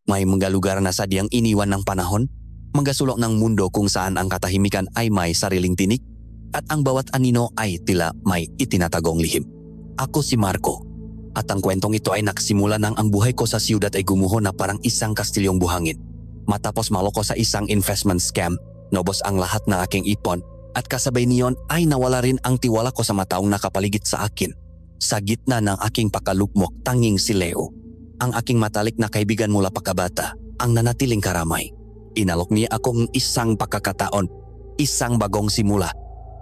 May mga lugar na sadyang iniwan ng panahon, mga sulok ng mundo kung saan ang katahimikan ay may sariling tinik at ang bawat anino ay tila may itinatagong lihim. Ako si Marco at ang kwentong ito ay nakasimula nang ang buhay ko sa siyudad ay gumuho na parang isang kastilyong buhangin. Matapos maloko sa isang investment scam, nobos ang lahat ng aking ipon at kasabay niyon ay nawala rin ang tiwala ko sa mataong nakapaligid sa akin. Sa gitna ng aking pakalugmok, tanging si Leo, ang aking matalik na kaibigan mula pagkabata, ang nanatiling karamay. Inalok niya akong isang pagkakataon, isang bagong simula,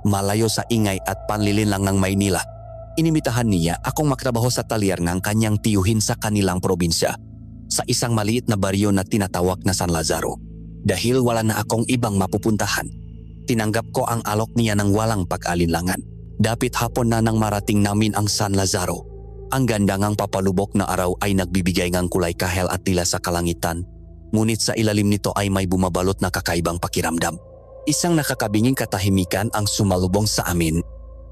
malayo sa ingay at panlilinlang ng Maynila. Inimitahan niya akong magtrabaho sa talyer ng kanyang tiyuhin sa kanilang probinsya, sa isang maliit na baryo na tinatawag na San Lazaro. Dahil wala na akong ibang mapupuntahan, tinanggap ko ang alok niya ng walang pag-alinlangan. Dapit hapon na nang marating namin ang San Lazaro. Ang ganda ngang papalubok na araw ay nagbibigay ngang kulay kahel at tila sa kalangitan. Ngunit sa ilalim nito ay may bumabalot na kakaibang pakiramdam. Isang nakakabinging katahimikan ang sumalubong sa amin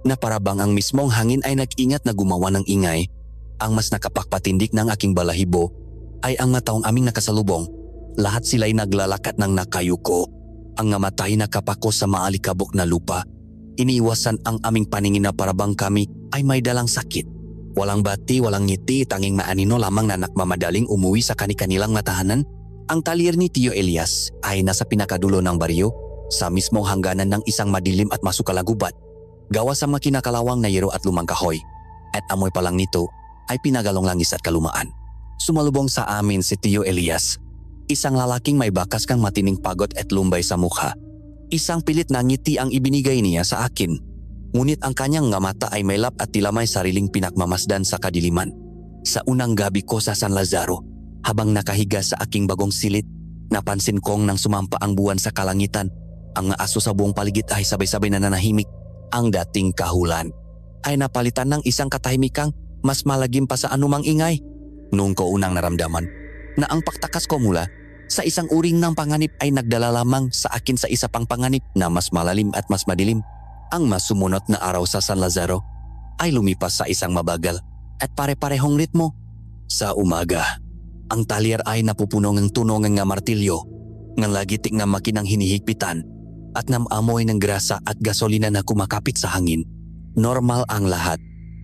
na parabang ang mismong hangin ay nag-ingat na gumawa ng ingay. Ang mas nakapakpatindik ng aking balahibo ay ang mataong aming nakasalubong. Lahat sila'y naglalakat ng nakayuko. Ang ngamatay na kapako sa maalikabok na lupa. Iniiwasan ang aming paningin na parabang kami ay may dalang sakit. Walang bati, walang ngiti, tanging maanino lamang na nakmamadaling umuwi sa kani-kanilang matahanan. Ang talyer ni Tio Elias ay nasa pinakadulo ng baryo, sa mismong hangganan ng isang madilim at masukalang gubat. Gawa sa mga kinakalawang na yero at lumang kahoy. At amoy pa lang nito ay pinagalong langis at kalumaan. Sumalubong sa amin si Tio Elias, isang lalaking may bakas kang matining pagod at lumbay sa mukha. Isang pilit na ngiti ang ibinigay niya sa akin. Ngunit ang kanyang mata ay may lap at tila may sariling pinagmamasdan sa kadiliman. Sa unang gabi ko sa San Lazaro, habang nakahiga sa aking bagong silid, napansin kong nang sumampa ang buwan sa kalangitan, ang aso sa buong paligid ay sabay-sabay na nanahimik. Ang dating kahulan ay napalitan ng isang katahimikang mas malagim pa sa anumang ingay. Noong ko unang naramdaman na ang pagtakas ko mula sa isang uring ng panganib ay nagdala lamang sa akin sa isa pang panganib na mas malalim at mas madilim. Ang mas sumunod na araw sa San Lazaro ay lumipas sa isang mabagal at pare-parehong ritmo. Sa umaga, ang talyer ay napupuno ng tunog ng martilyo, ng lagitik na makinang hinihigpitan at namamoy ng grasa at gasolina na kumakapit sa hangin. Normal ang lahat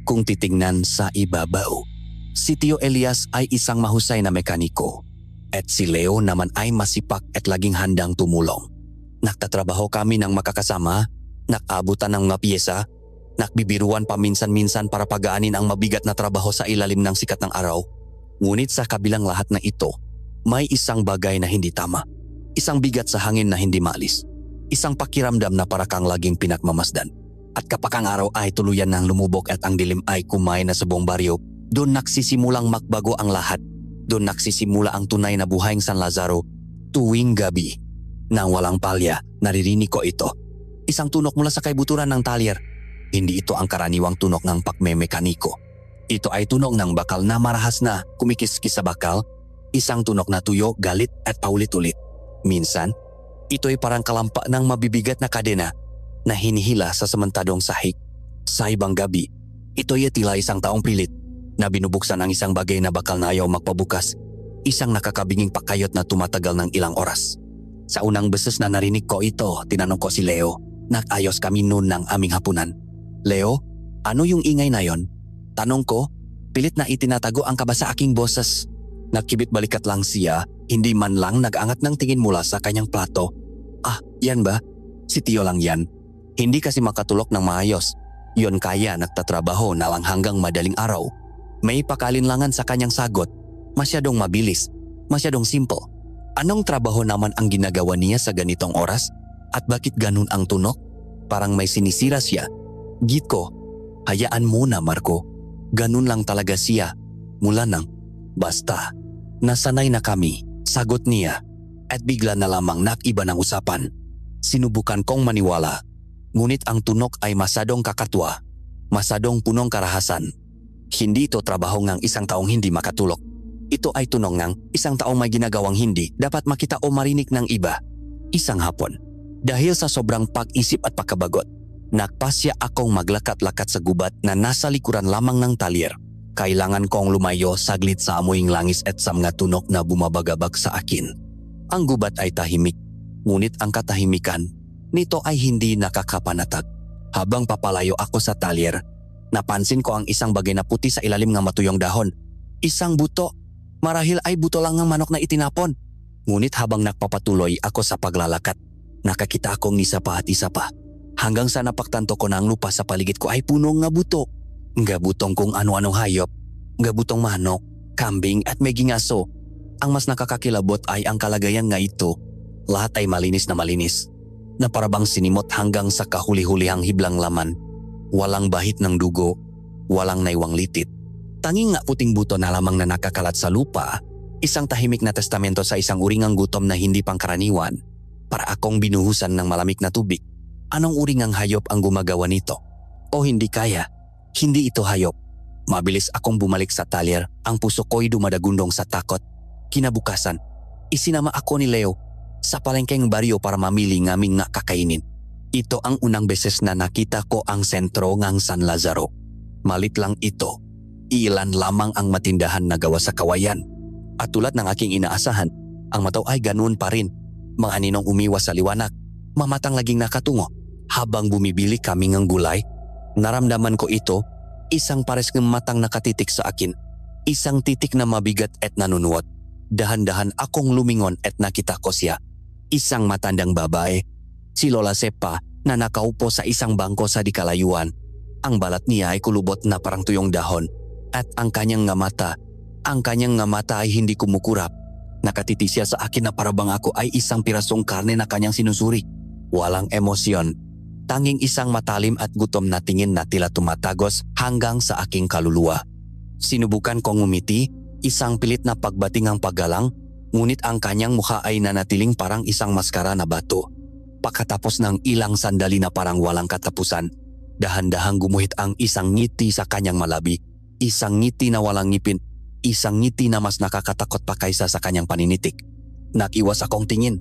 kung titingnan sa ibabaw. Si Tio Elias ay isang mahusay na mekaniko at si Leo naman ay masipak at laging handang tumulong. Nagtatrabaho kami ng makakasama, nakabutan ng mga piyesa, nakbibiruan paminsan-minsan para pagaanin ang mabigat na trabaho sa ilalim ng sikat ng araw. Ngunit sa kabilang lahat na ito, may isang bagay na hindi tama. Isang bigat sa hangin na hindi maalis. Isang pakiramdam na para kang laging pinagmamasdan. At kapag ang araw ay tuluyan ng lumubog at ang dilim ay kumain na sa buong baryo, doon nagsisimulang magbago ang lahat. Doon nagsisimula ang tunay na buhay ng San Lazaro. Tuwing gabi, nang walang palya, naririnig ko ito. Isang tunok mula sa kaibuturan ng talyer. Hindi ito ang karaniwang tunok ng pakmemekaniko. Ito ay tunok ng bakal na marahas na kumikiskis sa bakal. Isang tunok na tuyo, galit at paulit-ulit. Minsan, ito ay parang kalampa ng mabibigat na kadena na hinihila sa samantadong sahig. Sa ibang gabi, ito ay tila isang taong pilit na binubuksan ang isang bagay na bakal na ayaw magpabukas. Isang nakakabinging pakayot na tumatagal ng ilang oras. Sa unang beses na narinig ko ito, tinanong ko si Leo. Nag-ayos kami noon ng aming hapunan. Leo, ano yung ingay na yon? Tanong ko, pilit na itinatago ang kaba sa aking boses. Nagkibit balikat lang siya, hindi man lang nag-angat ng tingin mula sa kanyang plato. Ah, yan ba? Si Tio lang yan. Hindi kasi makatulog ng maayos. Yon kaya nagtatrabaho na lang hanggang madaling araw. May pakalinlangan sa kanyang sagot. Masyadong mabilis, masyadong simple. Anong trabaho naman ang ginagawa niya sa ganitong oras? At bakit ganun ang tunok? Parang may sinisira siya. Git ko, hayaan mo na Marco. Ganun lang talaga siya. Mula nang, basta, nasanay na kami, sagot niya. At bigla na lamang nakiba ng usapan. Sinubukan kong maniwala. Ngunit ang tunok ay masadong kakatwa, masadong punong karahasan. Hindi ito trabaho ng isang taong hindi makatulog. Ito ay tunong ng isang taong may ginagawang hindi dapat makita o marinig ng iba. Isang hapon, dahil sa sobrang pag-isip at pagkabagot, nagpasya akong maglakat-lakat sa gubat na nasa likuran lamang ng talyer. Kailangan kong lumayo saglit sa amoying langis at sa mga tunok na bumabagabag sa akin. Ang gubat ay tahimik, ngunit ang katahimikan nito ay hindi nakakapanatag. Habang papalayo ako sa talyer, napansin ko ang isang bagay na puti sa ilalim ng matuyong dahon. Isang buto. Marahil ay buto lang ng manok na itinapon. Ngunit habang nagpapatuloy ako sa paglalakad, nakakita akong isa pa at isa pa. Hanggang sa napagtanto ko na ang lupa sa paligid ko ay punong nga buto. Gabutong kung ano-anong hayop, gabutong manok, kambing at may gingaso. Ang mas nakakakilabot ay ang kalagayan nga ito. Lahat ay malinis na parabang sinimot hanggang sa kahuli-hulihang hiblang laman. Walang bahit ng dugo, walang naiwang litit. Tanging nga puting buto na lamang na nakakalat sa lupa, isang tahimik na testamento sa isang uringang gutom na hindi pangkaraniwan. Para akong binuhusan ng malamig na tubig. Anong uringang hayop ang gumagawa nito? O hindi kaya? Hindi ito hayop. Mabilis akong bumalik sa talyer, ang puso ko'y dumadagundong sa takot. Kinabukasan, isinama ako ni Leo sa palengkeng baryo para mamili ng aming nga kakainin. Ito ang unang beses na nakita ko ang sentro ng San Lazaro. Malit lang ito. Ilan lamang ang matindahan na gawa sa kawayan. At tulad ng aking inaasahan, ang mataw ay ganoon pa rin. Mga aninong umiwas sa liwanag, mamatang laging nakatungo. Habang bumibili kami ng gulay, naramdaman ko ito, isang pares ng matang nakatitik sa akin. Isang titik na mabigat at nanunuot. Dahan-dahan akong lumingon at nakita ko siya. Isang matandang babae, si Lola Sepa, na nakaupo sa isang bangko sa di kalayuan. Ang balat niya ay kulubot na parang tuyong dahon at ang kanyang nga mata ay hindi kumukurap. Nakatiti siya sa akin na parabang ako ay isang pirasong karne na kanyang sinusuri. Walang emosyon. Tanging isang matalim at gutom na tingin na tila tumatagos hanggang sa aking kaluluwa. Sinubukan kong ngumiti, isang pilit na pagbating ang paggalang, ngunit ang kanyang mukha ay nanatiling parang isang maskara na bato. Pagkatapos ng ilang sandali na parang walang katapusan, dahan-dahang gumuhit ang isang ngiti sa kanyang malabi, isang ngiti na walang ngipin, isang ngiti na mas nakakatakot pa kaysa sa kanyang paninitik. Nakiwas akong tingin.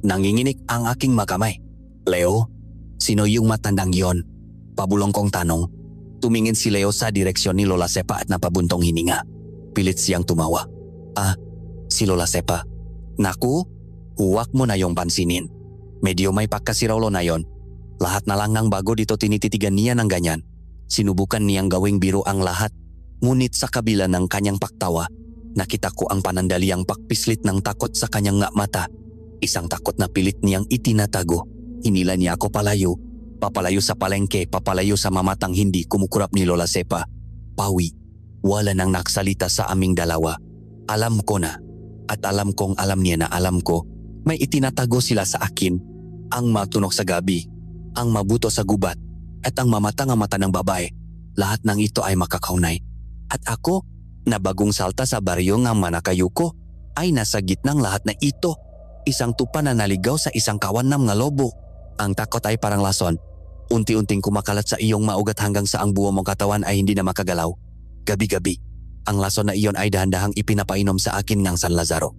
Nanginginig ang aking makamay. Leo, sino yung matandang yon? Pabulong kong tanong. Tumingin si Leo sa direksyon ni Lola Sepa at napabuntong hininga. Pilit siyang tumawa. Si Lola Sepa. Naku, huwag mo na yung pansinin. Medyo may pagkasiraulo na yon. Lahat na lang ng bago dito tinititigan niya ng ganyan. Sinubukan niyang gawing biro ang lahat. Ngunit sa kabila ng kanyang pagtawa, nakita ko ang panandaliang pagpislit ng takot sa kanyang nga mata. Isang takot na pilit niyang itinatago. Hinila niya ako papalayo sa palengke, papalayo sa mamatang hindi kumukurap ni Lola Sepa. Pawi, wala nang naksalita sa aming dalawa. Alam ko na, at alam kong alam niya na alam ko, may itinatago sila sa akin. Ang matunok sa gabi, ang mabuto sa gubat, at ang mamatang mata ng babae. Lahat ng ito ay makakaunay. At ako, na bagong salta sa baryo ng Manakayuko, ay nasa gitnang lahat na ito. Isang tupa na naligaw sa isang kawan ng mga lobo. Ang takot ay parang lason. Unti-unting kumakalat sa iyong maugat hanggang sa ang buo mong katawan ay hindi na makagalaw. Gabi-gabi, ang lason na iyon ay dahan-dahang ipinapainom sa akin ng San Lazaro.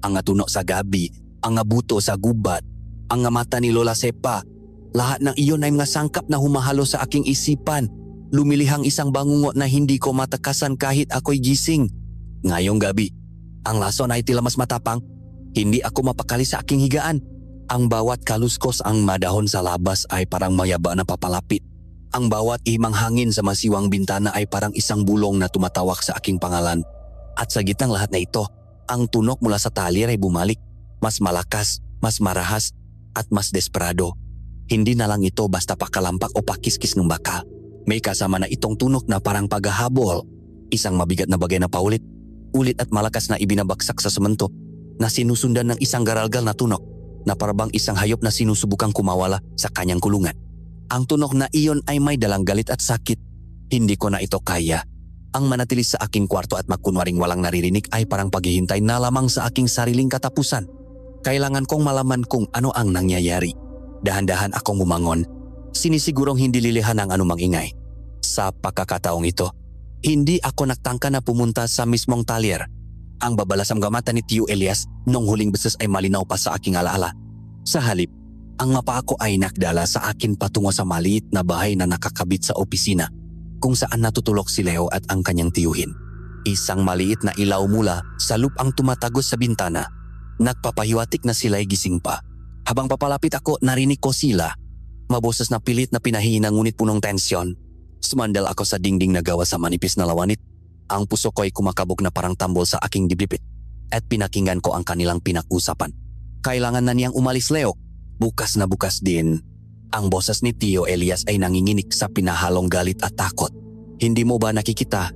Ang atuno sa gabi, ang abuto sa gubat, ang mata ni Lola Sepa, lahat ng iyon ay mga sangkap na humahalo sa aking isipan. Lumilihang isang bangungot na hindi ko matakasan kahit ako'y gising. Ngayong gabi, ang lason ay tila mas matapang. Hindi ako mapakali sa aking higaan. Ang bawat kaluskos ang madahon sa labas ay parang mayaba na papalapit. Ang bawat imang hangin sa masiwang bintana ay parang isang bulong na tumatawak sa aking pangalan. At sa gitnang lahat na ito, ang tunok mula sa talyer ay bumalik. Mas malakas, mas marahas, at mas desperado. Hindi na lang ito basta pakalampak o pakiskis ng bakal. May kasama na itong tunok na parang paghahabol. Isang mabigat na bagay na paulit, ulit at malakas na ibinabaksak sa semento na sinusundan ng isang garalgal na tunok na parabang isang hayop na sinusubukang kumawala sa kanyang kulungan. Ang tunok na iyon ay may dalang galit at sakit. Hindi ko na ito kaya. Ang manatili sa aking kwarto at magkunwaring walang naririnig ay parang paghihintay na lamang sa aking sariling katapusan. Kailangan kong malaman kung ano ang nangyayari. Dahan-dahan akong umangon. Sinisigurong hindi lilihan ang anumang ingay. Sa pagkakataong ito, hindi ako nagtangka na pumunta sa mismong talyer. Ang babalasang gamata ni Tio Elias nung huling beses ay malinaw pa sa aking alaala. Sa halip, ang mapa ko ay nakdala sa akin patungo sa maliit na bahay na nakakabit sa opisina. kung saan natutulog si Leo at ang kanyang tiyuhin. Isang maliit na ilaw mula sa loop ang tumatagos sa bintana. Nagpapahiwatik na sila'y gising pa. Habang papalapit ako, narinig ko sila. Maboses na pilit na pinahihina ngunit punong tensyon. Sumandal ako sa dingding na gawa sa manipis na lawanit. Ang puso ko'y kumakabog na parang tambol sa aking dibdib at pinakinggan ko ang kanilang pinag-usapan. Kailangan na niyang umalis, Leo. Bukas na bukas din. Ang boses ni Tio Elias ay nanginginig sa pinahalong galit at takot. Hindi mo ba nakikita?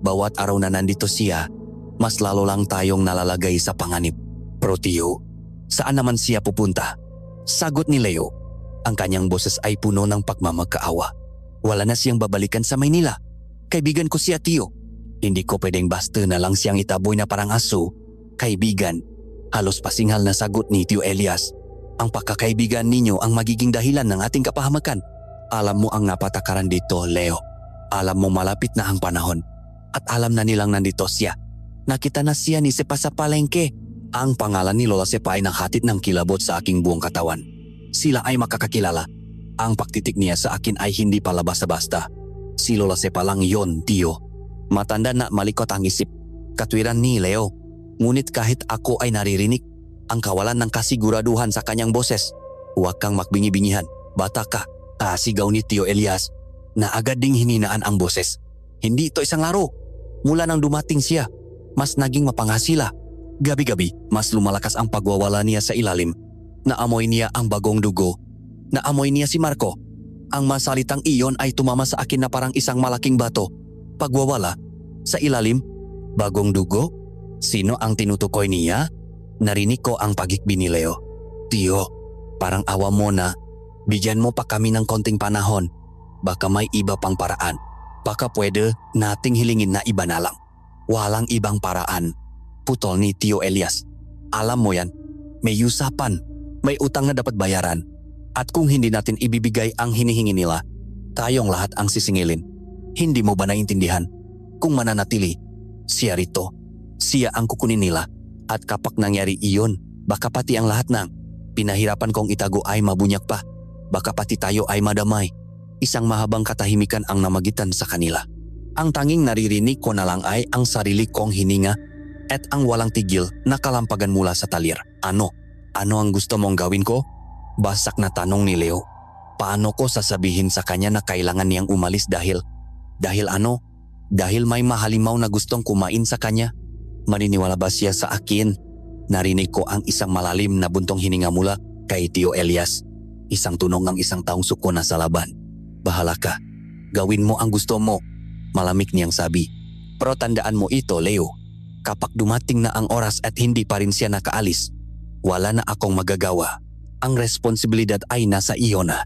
Bawat araw na nandito siya, mas lalo lang tayong nalalagay sa panganib. Pero Tio, saan naman siya pupunta? Sagot ni Leo. Ang kanyang boses ay puno ng pagmamagkaawa. Wala na siyang babalikan sa Maynila. Kaibigan ko siya, Tio. Hindi ko pwedeng basta na lang siyang itaboy na parang aso. Kaibigan. Halos pasinghal na sagot ni Tio Elias. Ang pagkakaibigan ninyo ang magiging dahilan ng ating kapahamakan. Alam mo ang napatakaran dito, Leo. Alam mo malapit na ang panahon. At alam na nilang nandito siya. Nakita na siya ni Sepa sa palengke. Ang pangalan ni Lola Sepa ay nanghatid ng kilabot sa aking buong katawan. Sila ay makakakilala. Ang pagtitik niya sa akin ay hindi pala basta-basta. Si Lola Sepa lang yon, Tio. Matanda na malikot ang isip. Katwiran ni Leo. Ngunit kahit ako ay naririnig ang kawalan ng kasiguraduhan sa kanyang boses. Huwag kang magbingi-bingihan. Bata ka. Sigaw ni Tio Elias na agad ding hininaan ang boses. Hindi ito isang laro. Mula nang dumating siya, mas naging mapanghasila. Gabi-gabi, mas lumalakas ang pagwawala niya sa ilalim. Naamoy niya ang bagong dugo. Naamoy niya si Marco. Ang masalitang iyon ay tumama sa akin na parang isang malaking bato. Pagwawala, sa ilalim, bagong dugo. Sino ang tinutukoy niya? Narinig ko ang pagikbi ni Leo. Tio, parang awa mo na. Bigyan mo pa kami ng konting panahon. Baka may iba pang paraan. Baka pwede nating hilingin na iba na lang. Walang ibang paraan. Putol ni Tio Elias. Alam mo yan, may usapan. May utang na dapat bayaran. At kung hindi natin ibibigay ang hinihingi nila, tayong lahat ang sisingilin. Hindi mo ba naintindihan? Kung mananatili, siya rito. Siya ang kukunin nila. At kapag nangyari iyon, baka pati ang lahat ng pinahirapan kong itago ay mabunyak pa. Baka pati tayo ay madamay. Isang mahabang katahimikan ang namagitan sa kanila. Ang tanging naririnig ko na lang ay ang sarili kong hininga at ang walang tigil na kalampagan mula sa talyer. Ano? Ano ang gusto mong gawin ko? Basak na tanong ni Leo. Paano ko sasabihin sa kanya na kailangan niyang umalis dahil ano? Dahil may mahalimaw na gustong kumain sa kanya? Maniniwala ba siya sa akin? Narinig ko ang isang malalim na buntong hininga mula kay Tio Elias. Isang tunog ng isang taong suko na sa laban. Bahala ka. Gawin mo ang gusto mo. Malamig niyang sabi. Pero tandaan mo ito, Leo. Kapag dumating na ang oras at hindi pa rin siya nakaalis, wala na akong magagawa. Ang responsibilidad ay nasa iyo na.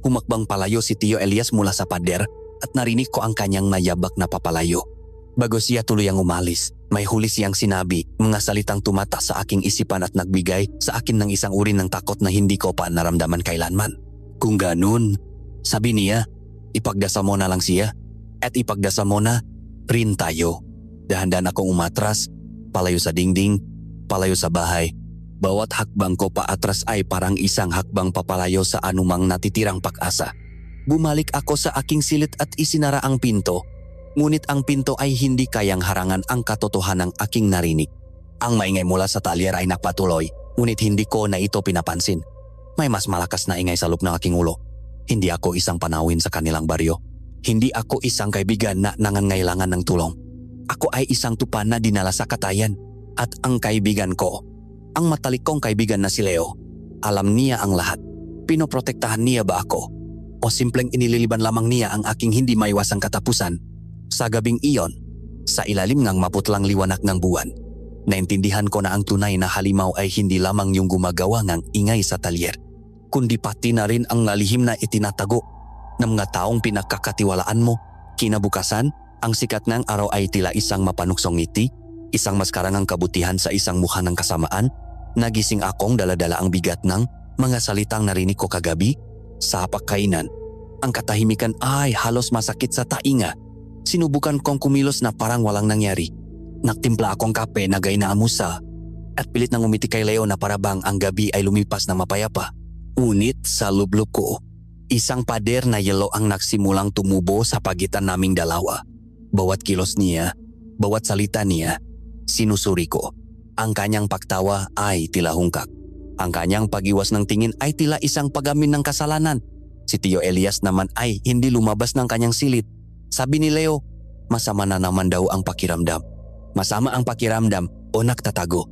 Humakbang palayo si Tio Elias mula sa pader at narinig ko ang kanyang mayabak na papalayo. Bago siya tuluyang umalis, may huli siyang sinabi, mga salitang tumata sa aking isipan at nagbigay sa akin ng isang uri ng takot na hindi ko pa naramdaman kailanman. Kung ganun, sabi niya, ipagdasal mo na lang siya at ipagdasal mo na rin tayo. Dahan-dahan akong umatras, palayo sa dingding, palayo sa bahay. Bawat hakbang ko paatras ay parang isang hakbang papalayo sa anumang natitirang pag-asa. Bumalik ako sa aking silid at isinara ang pinto. Ngunit ang pinto ay hindi kayang harangan ang katotohanan ng aking narinig. Ang maingay mula sa talyer ay nagpatuloy, ngunit hindi ko na ito pinapansin. May mas malakas na ingay sa loob ng aking ulo. Hindi ako isang panawin sa kanilang baryo. Hindi ako isang kaibigan na nangangailangan ng tulong. Ako ay isang tupa na dinala sa katayan. At ang kaibigan ko, ang matalikong kaibigan na si Leo, alam niya ang lahat. Pinoprotektahan niya ba ako? O simpleng inililiban lamang niya ang aking hindi maiwasang katapusan? Sa gabing iyon, sa ilalim ng maputlang liwanag ng buwan, naintindihan ko na ang tunay na halimaw ay hindi lamang yung gumagawa ng ingay sa talyer, kundi pati na rin ang nalihim na itinatago ng mga taong pinagkakatiwalaan mo. Kinabukasan, ang sikat ng araw ay tila isang mapanuksong ngiti, isang maskarangang kabutihan sa isang mukha ng kasamaan. Nagising akong daladala ang bigat ng mga salitang narinig ko kagabi sa hapagkainan. Ang katahimikan ay halos masakit sa tainga. Sinubukan kong kumilos na parang walang nangyari. Nagtimpla akong kape na gay na amusa at pilit nang umiti kay Leo na parabang ang gabi ay lumipas na mapayapa. Ngunit sa lublob ko, Isang pader na yelo ang nagsimulang tumubo sa pagitan naming dalawa. Bawat kilos niya, bawat salita niya, sinusuri ko. Ang kanyang pagtawa ay tila hungkak. Ang kanyang pag-iwas ng tingin ay tila isang pag-amin ng kasalanan. Si Tio Elias naman ay hindi lumabas ng kanyang silid. Sabi ni Leo, masama na naman daw ang pakiramdam. Masama ang pakiramdam o nagtatago.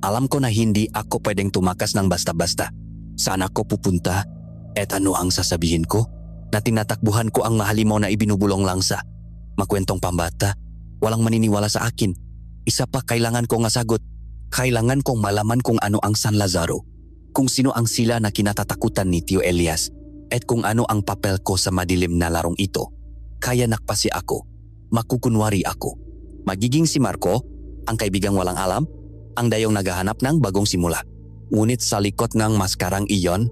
Alam ko na hindi ako pwedeng tumakas ng basta-basta. Saan ako pupunta? At ano ang sasabihin ko? Na tinatakbuhan ko ang mahalimaw na ibinubulong langsa. Makwentong pambata, walang maniniwala sa akin. Isa pa kailangan kong sagot. Kailangan kong malaman kung ano ang San Lazaro. Kung sino ang sila na kinatatakutan ni Tio Elias. At kung ano ang papel ko sa madilim na larong ito. Kaya nakpasi ako. Makukunwari ako. Magiging si Marco, ang kaibigang walang alam, ang dayong naghahanap ng bagong simula. Ngunit sa likod ng maskarang iyon,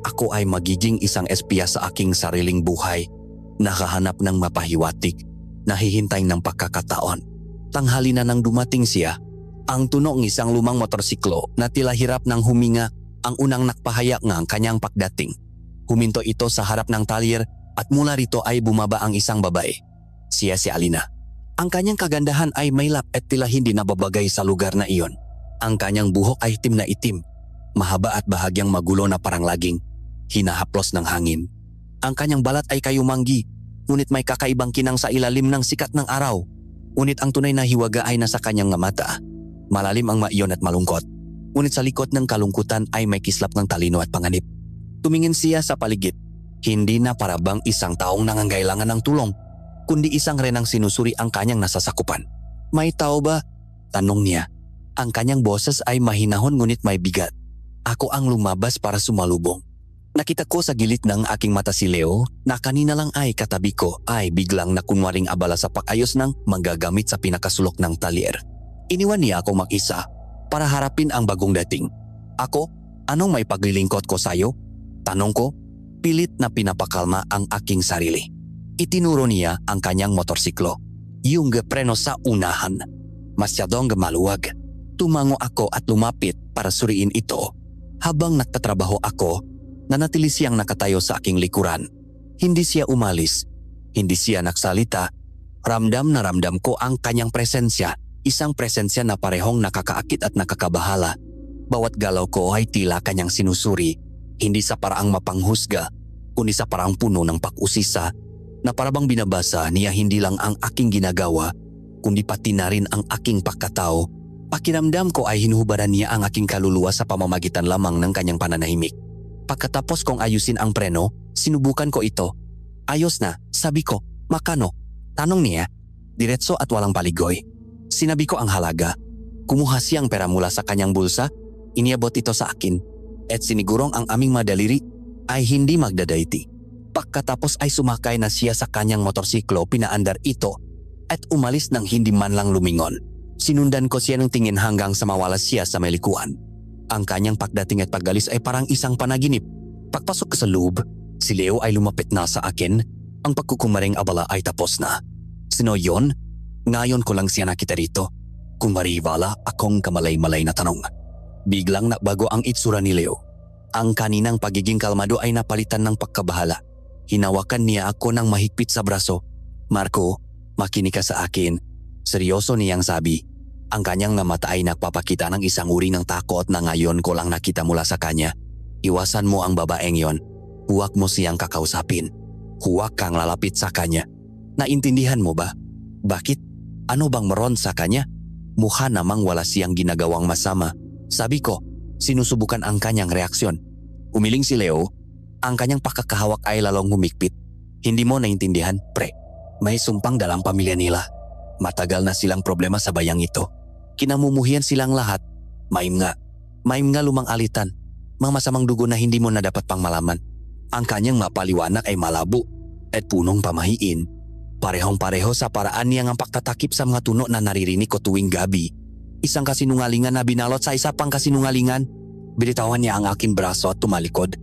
ako ay magiging isang espiya sa aking sariling buhay, nakahanap ng mapahiwatig, nahihintay ng pagkakataon. Tanghali na nang dumating siya, ang tunog ng isang lumang motorsiklo na tila hirap ng huminga ang unang nakpahayak ng kanyang pagdating. Huminto ito sa harap ng talyer at mula rito ay bumaba ang isang babae. Siya si Alina. Ang kanyang kagandahan ay mailap at tila hindi nababagay sa lugar na iyon. Ang kanyang buhok ay itim na itim, mahaba at bahagyang magulo na parang laging hinahaplos ng hangin. Ang kanyang balat ay kayumanggi, ngunit may kakaibang kinang sa ilalim ng sikat ng araw. Ngunit ang tunay na hiwaga ay nasa kanyang mata. Malalim ang maiyon at malungkot. Ngunit sa likod ng kalungkutan ay may kislap ng talino at panganib. Tumingin siya sa paligid. Hindi na para bang isang taong nangangailangan ng tulong, kundi isang renang sinusuri ang kanyang nasasakupan. May tao ba? Tanong niya. Ang kanyang boses ay mahinahon ngunit may bigat. Ako ang lumabas para sumalubong. Nakita ko sa gilid ng aking mata si Leo na kanina lang ay katabi ko ay biglang nakunwaring abala sa pag-ayos ng manggagamit sa pinakasulok ng talyer. Iniwan niya ako mag-isa para harapin ang bagong dating. Ako, anong may paglilingkod ko sa'yo? Tanong ko, pilit na pinapakalma ang aking sarili. Itinuro niya ang kanyang motorsiklo. Yung preno sa unahan. Masyadong maluwag. Tumango ako at lumapit para suriin ito. Habang nagtatrabaho ako, nanatili siyang nakatayo sa aking likuran. Hindi siya umalis. Hindi siya nagsalita. Ramdam na ramdam ko ang kanyang presensya. Isang presensya na parehong nakakaakit at nakakabahala. Bawat galaw ko ay tila kanyang sinusuri. Hindi sa paraang mapanghusga, kundi sa paraang puno ng pag-usisa na parabang binabasa niya hindi lang ang aking ginagawa, kundi pati na rin ang aking pagkatao. Pakiramdam ko ay hinuhubaran niya ang aking kaluluwa sa pamamagitan lamang ng kanyang pananahimik. Pagkatapos kong ayusin ang preno, sinubukan ko ito. Ayos na, sabi ko, makano? Tanong niya, diretso at walang paligoy. Sinabi ko ang halaga. Kumuha siyang pera mula sa kanyang bulsa, iniabot ito sa akin, at sinigurong ang aming madaliri ay hindi magdadayti. Pagkatapos ay sumakay na siya sa kanyang motorsiklo, pinaandar ito at umalis ng hindi man lang lumingon. Sinundan ko siya ng tingin hanggang sa mawala siya sa may likuan. Ang kanyang pagdating at paggalis ay parang isang panaginip. Pagpasok ko sa loob, si Leo ay lumapit na sa akin. Ang pagkukumaring abala ay tapos na. Sino yon? Ngayon ko lang siya nakita rito. Kung maribala, akong kamalay-malay na tanong. Biglang nabago ang itsura ni Leo. Ang kaninang pagiging kalmado ay napalitan ng pagkabahala. Hinawakan niya ako ng mahigpit sa braso. Marco, makinig ka sa akin. Seryoso niyang sabi. Ang kanyang mata ay nagpapakita ng isang uri ng takot na ngayon ko lang nakita mula sa kanya. Iwasan mo ang babaeng yon. Huwag mo siyang kakausapin. Huwag kang lalapit sa kanya. Naintindihan mo ba? Bakit? Ano bang meron sa kanya? Mukha namang wala siyang ginagawang masama. Sabi ko, sinusubukan ang kanyang reaksyon. Umiling si Leo. Ang kanyang pakakahawak ay lalong humigpit. Hindi mo naintindihan, pre. May sumpang dalang pamilya nila. Matagal na silang problema sa bayang ito. Kinamumuhian silang lahat. Maim nga lumang alitan. Mga masamang dugo na hindi mo na dapat pang malaman. Ang kanyang mapaliwanag ay malabo at punong pamahiin. Parehong-pareho sa paraan niya ng pagtatakip sa mga tuno na naririnig ko tuwing gabi. Isang kasinungalingan na binalot sa isa pang kasinungalingan. Binitawan niya ang aking braso at tumalikod.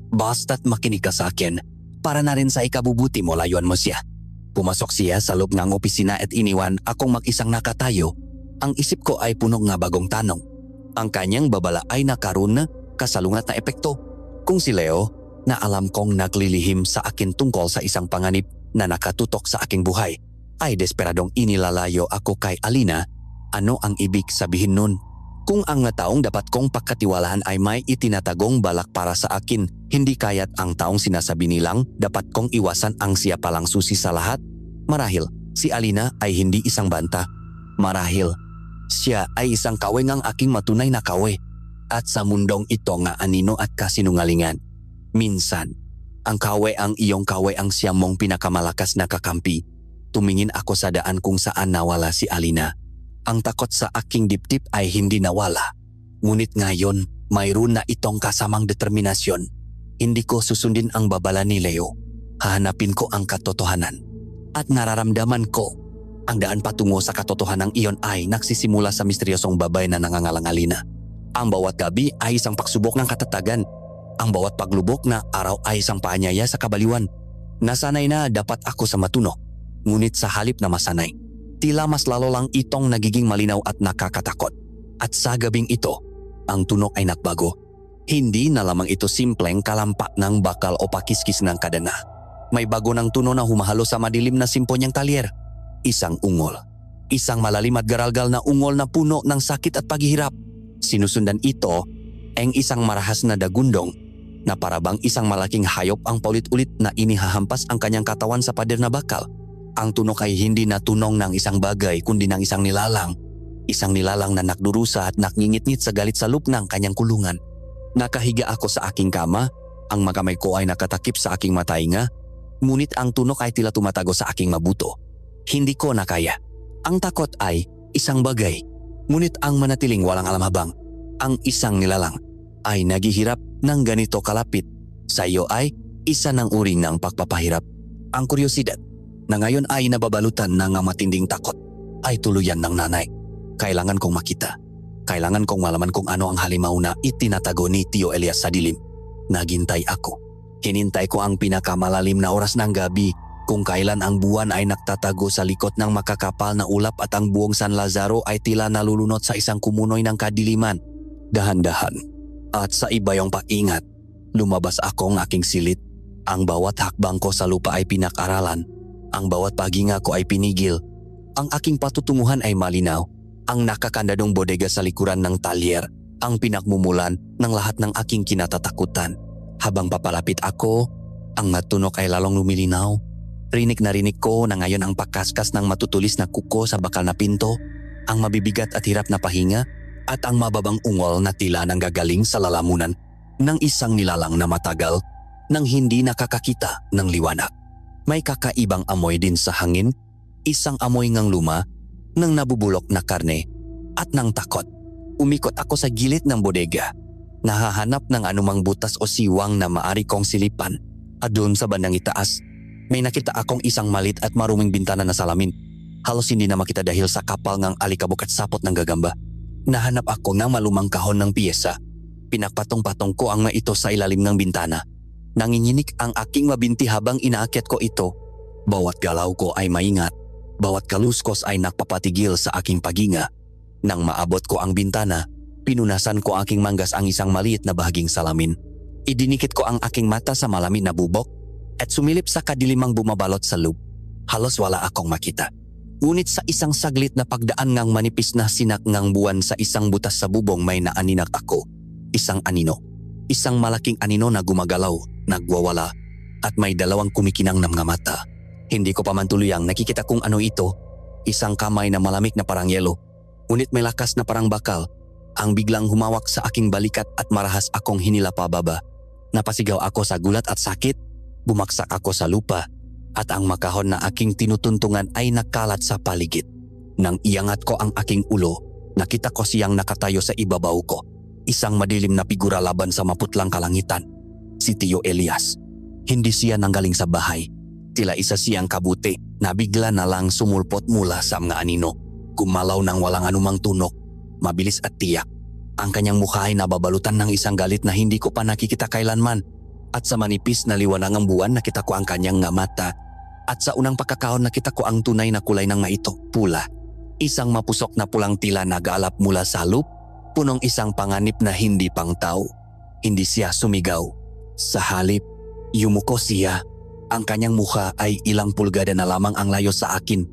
Basta't makinig ka sa akin. Para na rin sa ikabubuti mo, layuan mo siya. Pumasok siya sa loob ng opisina at iniwan akong mag-isang nakatayo. Ang isip ko ay puno nga bagong tanong. Ang kanyang babala ay nakaroon na kasalungat na epekto. Kung si Leo, na alam kong naglilihim sa akin tungkol sa isang panganib na nakatutok sa aking buhay, ay desperadong inilalayo ako kay Alina. Ano ang ibig sabihin nun? Kung ang taong dapat kong pagkatiwalaan ay may itinatagong balak para sa akin, hindi kaya't ang taong sinasabi nilang dapat kong iwasan ang siya palang susi sa lahat? Marahil si Alina ay hindi isang banta. Marahil siya ay isang kawe ngang aking matunay na kawe. At sa mundong ito nga anino at kasinungalingan, minsan ang kawe ang iyong kawe ang siya mong pinakamalakas na kakampi. Tumingin ako sa daan kung saan nawala si Alina. Ang takot sa aking dibdib ay hindi nawala. Ngunit ngayon, mayroon na itong kasamang determinasyon. Hindi ko susundin ang babala ni Leo. Hahanapin ko ang katotohanan. At nararamdaman ko, ang daan patungo sa katotohanan iyon ay nagsisimula sa misteryosong babae na nangangalang Alina. Ang bawat gabi ay isang pagsubok ng katatagan. Ang bawat paglubok na araw ay isang paanyaya sa kabaliwan. Nasanay na dapat ako sa matuno. Ngunit sa halip na masanay, tila mas lalo lang itong nagiging malinaw at nakakatakot. At sa gabing ito, ang tunok ay nagbago. Hindi na lamang ito simpleng kalampak ng bakal o pakiskis ng kadena. May bago ng tuno na humahalo sa madilim na simponyang talyer. Isang ungol. Isang malalim at garalgal na ungol na puno ng sakit at paghihirap. Sinusundan ito ang isang marahas na dagundong na parabang isang malaking hayop ang paulit-ulit na inihahampas ang kanyang katawan sa pader na bakal. Ang tunok ay hindi na tunong ng isang bagay kundi ng isang nilalang. Isang nilalang na nakdurusa at nakngingit-ngit sa galit sa loop ng kanyang kulungan. Nakahiga ako sa aking kama, ang mga kamay ko ay nakatakip sa aking matainga, ngunit ang tunok ay tila tumatago sa aking mabuto. Hindi ko nakaya. Ang takot ay isang bagay, ngunit ang manatiling walang alam-habang, ang isang nilalang, ay naghihirap ng ganito kalapit. Sa iyo ay isa ng uri ng pagpapahirap. Ang kuryosidad na ngayon ay nababalutan ng matinding takot ay tuluyan ng nanay. Kailangan kong makita. Kailangan kong malaman kung ano ang halimaw na itinatago ni Tio Elias sa dilim. Naghintay ako. Hinintay ko ang pinakamalalim na oras ng gabi kung kailan ang buwan ay nagtatago sa likod ng makakapal na ulap at ang buong San Lazaro ay tila nalulunot sa isang kumunoy ng kadiliman. Dahan-dahan at sa ibayong paingat, lumabas akong aking silid. Ang bawat hakbang ko sa lupa ay pinag-aralan. Ang bawat paghinga ko ay pinigil. Ang aking patutunguhan ay malinaw. Ang nakakandadong bodega sa likuran ng talyer, ang pinagmumulan ng lahat ng aking kinatatakutan. Habang papalapit ako, ang matunok ay lalong lumilinaw. Rinig na rinig ko na ngayon ang pakaskas ng matutulis na kuko sa bakal na pinto, ang mabibigat at hirap na pahinga, at ang mababang ungol na tila nang gagaling sa lalamunan ng isang nilalang na matagal nang hindi nakakakita ng liwanag. May kakaibang amoy din sa hangin, isang amoy ngang luma, ng nabubulok na karne at ng takot. Umikot ako sa gilid ng bodega, nahahanap ng anumang butas o siwang na maari kong silipan. At doon sa bandang itaas, may nakita akong isang malit at maruming bintana na salamin. Halos hindi na makita dahil sa kapal ngang alikabok at sapot ng gagamba. Nahanap ako ng malumang kahon ng piyesa. Pinagpatong-patong ko ang ito sa ilalim ng bintana. Nanginginig ang aking mabinti habang inaakyat ko ito. Bawat galaw ko ay maingat. Bawat kaluskos ay nagpapatigil sa aking paghinga. Nang maabot ko ang bintana, pinunasan ko aking manggas ang isang maliit na bahaging salamin. Idinikit ko ang aking mata sa malamin na bubok at sumilip sa kadilimang bumabalot sa loob. Halos wala akong makita. Ngunit sa isang saglit na pagdaan ngang manipis na sinak ngang buwan sa isang butas sa bubong may naaninag ako. Isang anino. Isang malaking anino na gumagalaw, nagwawala, at may dalawang kumikinang na mga mata. Hindi ko pa man tuluyang nakikita kung ano ito. Isang kamay na malamig na parang yelo, ngunit may lakas na parang bakal, ang biglang humawak sa aking balikat at marahas akong hinila pababa. Napasigaw ako sa gulat at sakit, bumaksak ako sa lupa, at ang makahon na aking tinutuntungan ay nakalat sa paligid. Nang iangat ko ang aking ulo, nakita ko siyang nakatayo sa ibabaw ko. Isang madilim na figura laban sa maputlang kalangitan. Si Tio Elias. Hindi siya nanggaling sa bahay. Tila isa siyang kabuti na bigla na lang sumulpot mula sa mga anino. Gumalaw ng walang anumang tunok, mabilis at tiyak. Ang kanyang mukha ay nababalutan ng isang galit na hindi ko pa nakikita kailanman. At sa manipis na liwanag ng buwan nakita ko ang kanyang nga mata. At sa unang pagkakahon nakita ko ang tunay na kulay ng maito, pula. Isang mapusok na pulang tila nag-aalap mula sa loop, punong isang panganib na hindi pang tao. Hindi siya sumigaw. Sa halip, Yumuko siya. Ang kanyang mukha ay ilang pulgada na lamang ang layo sa akin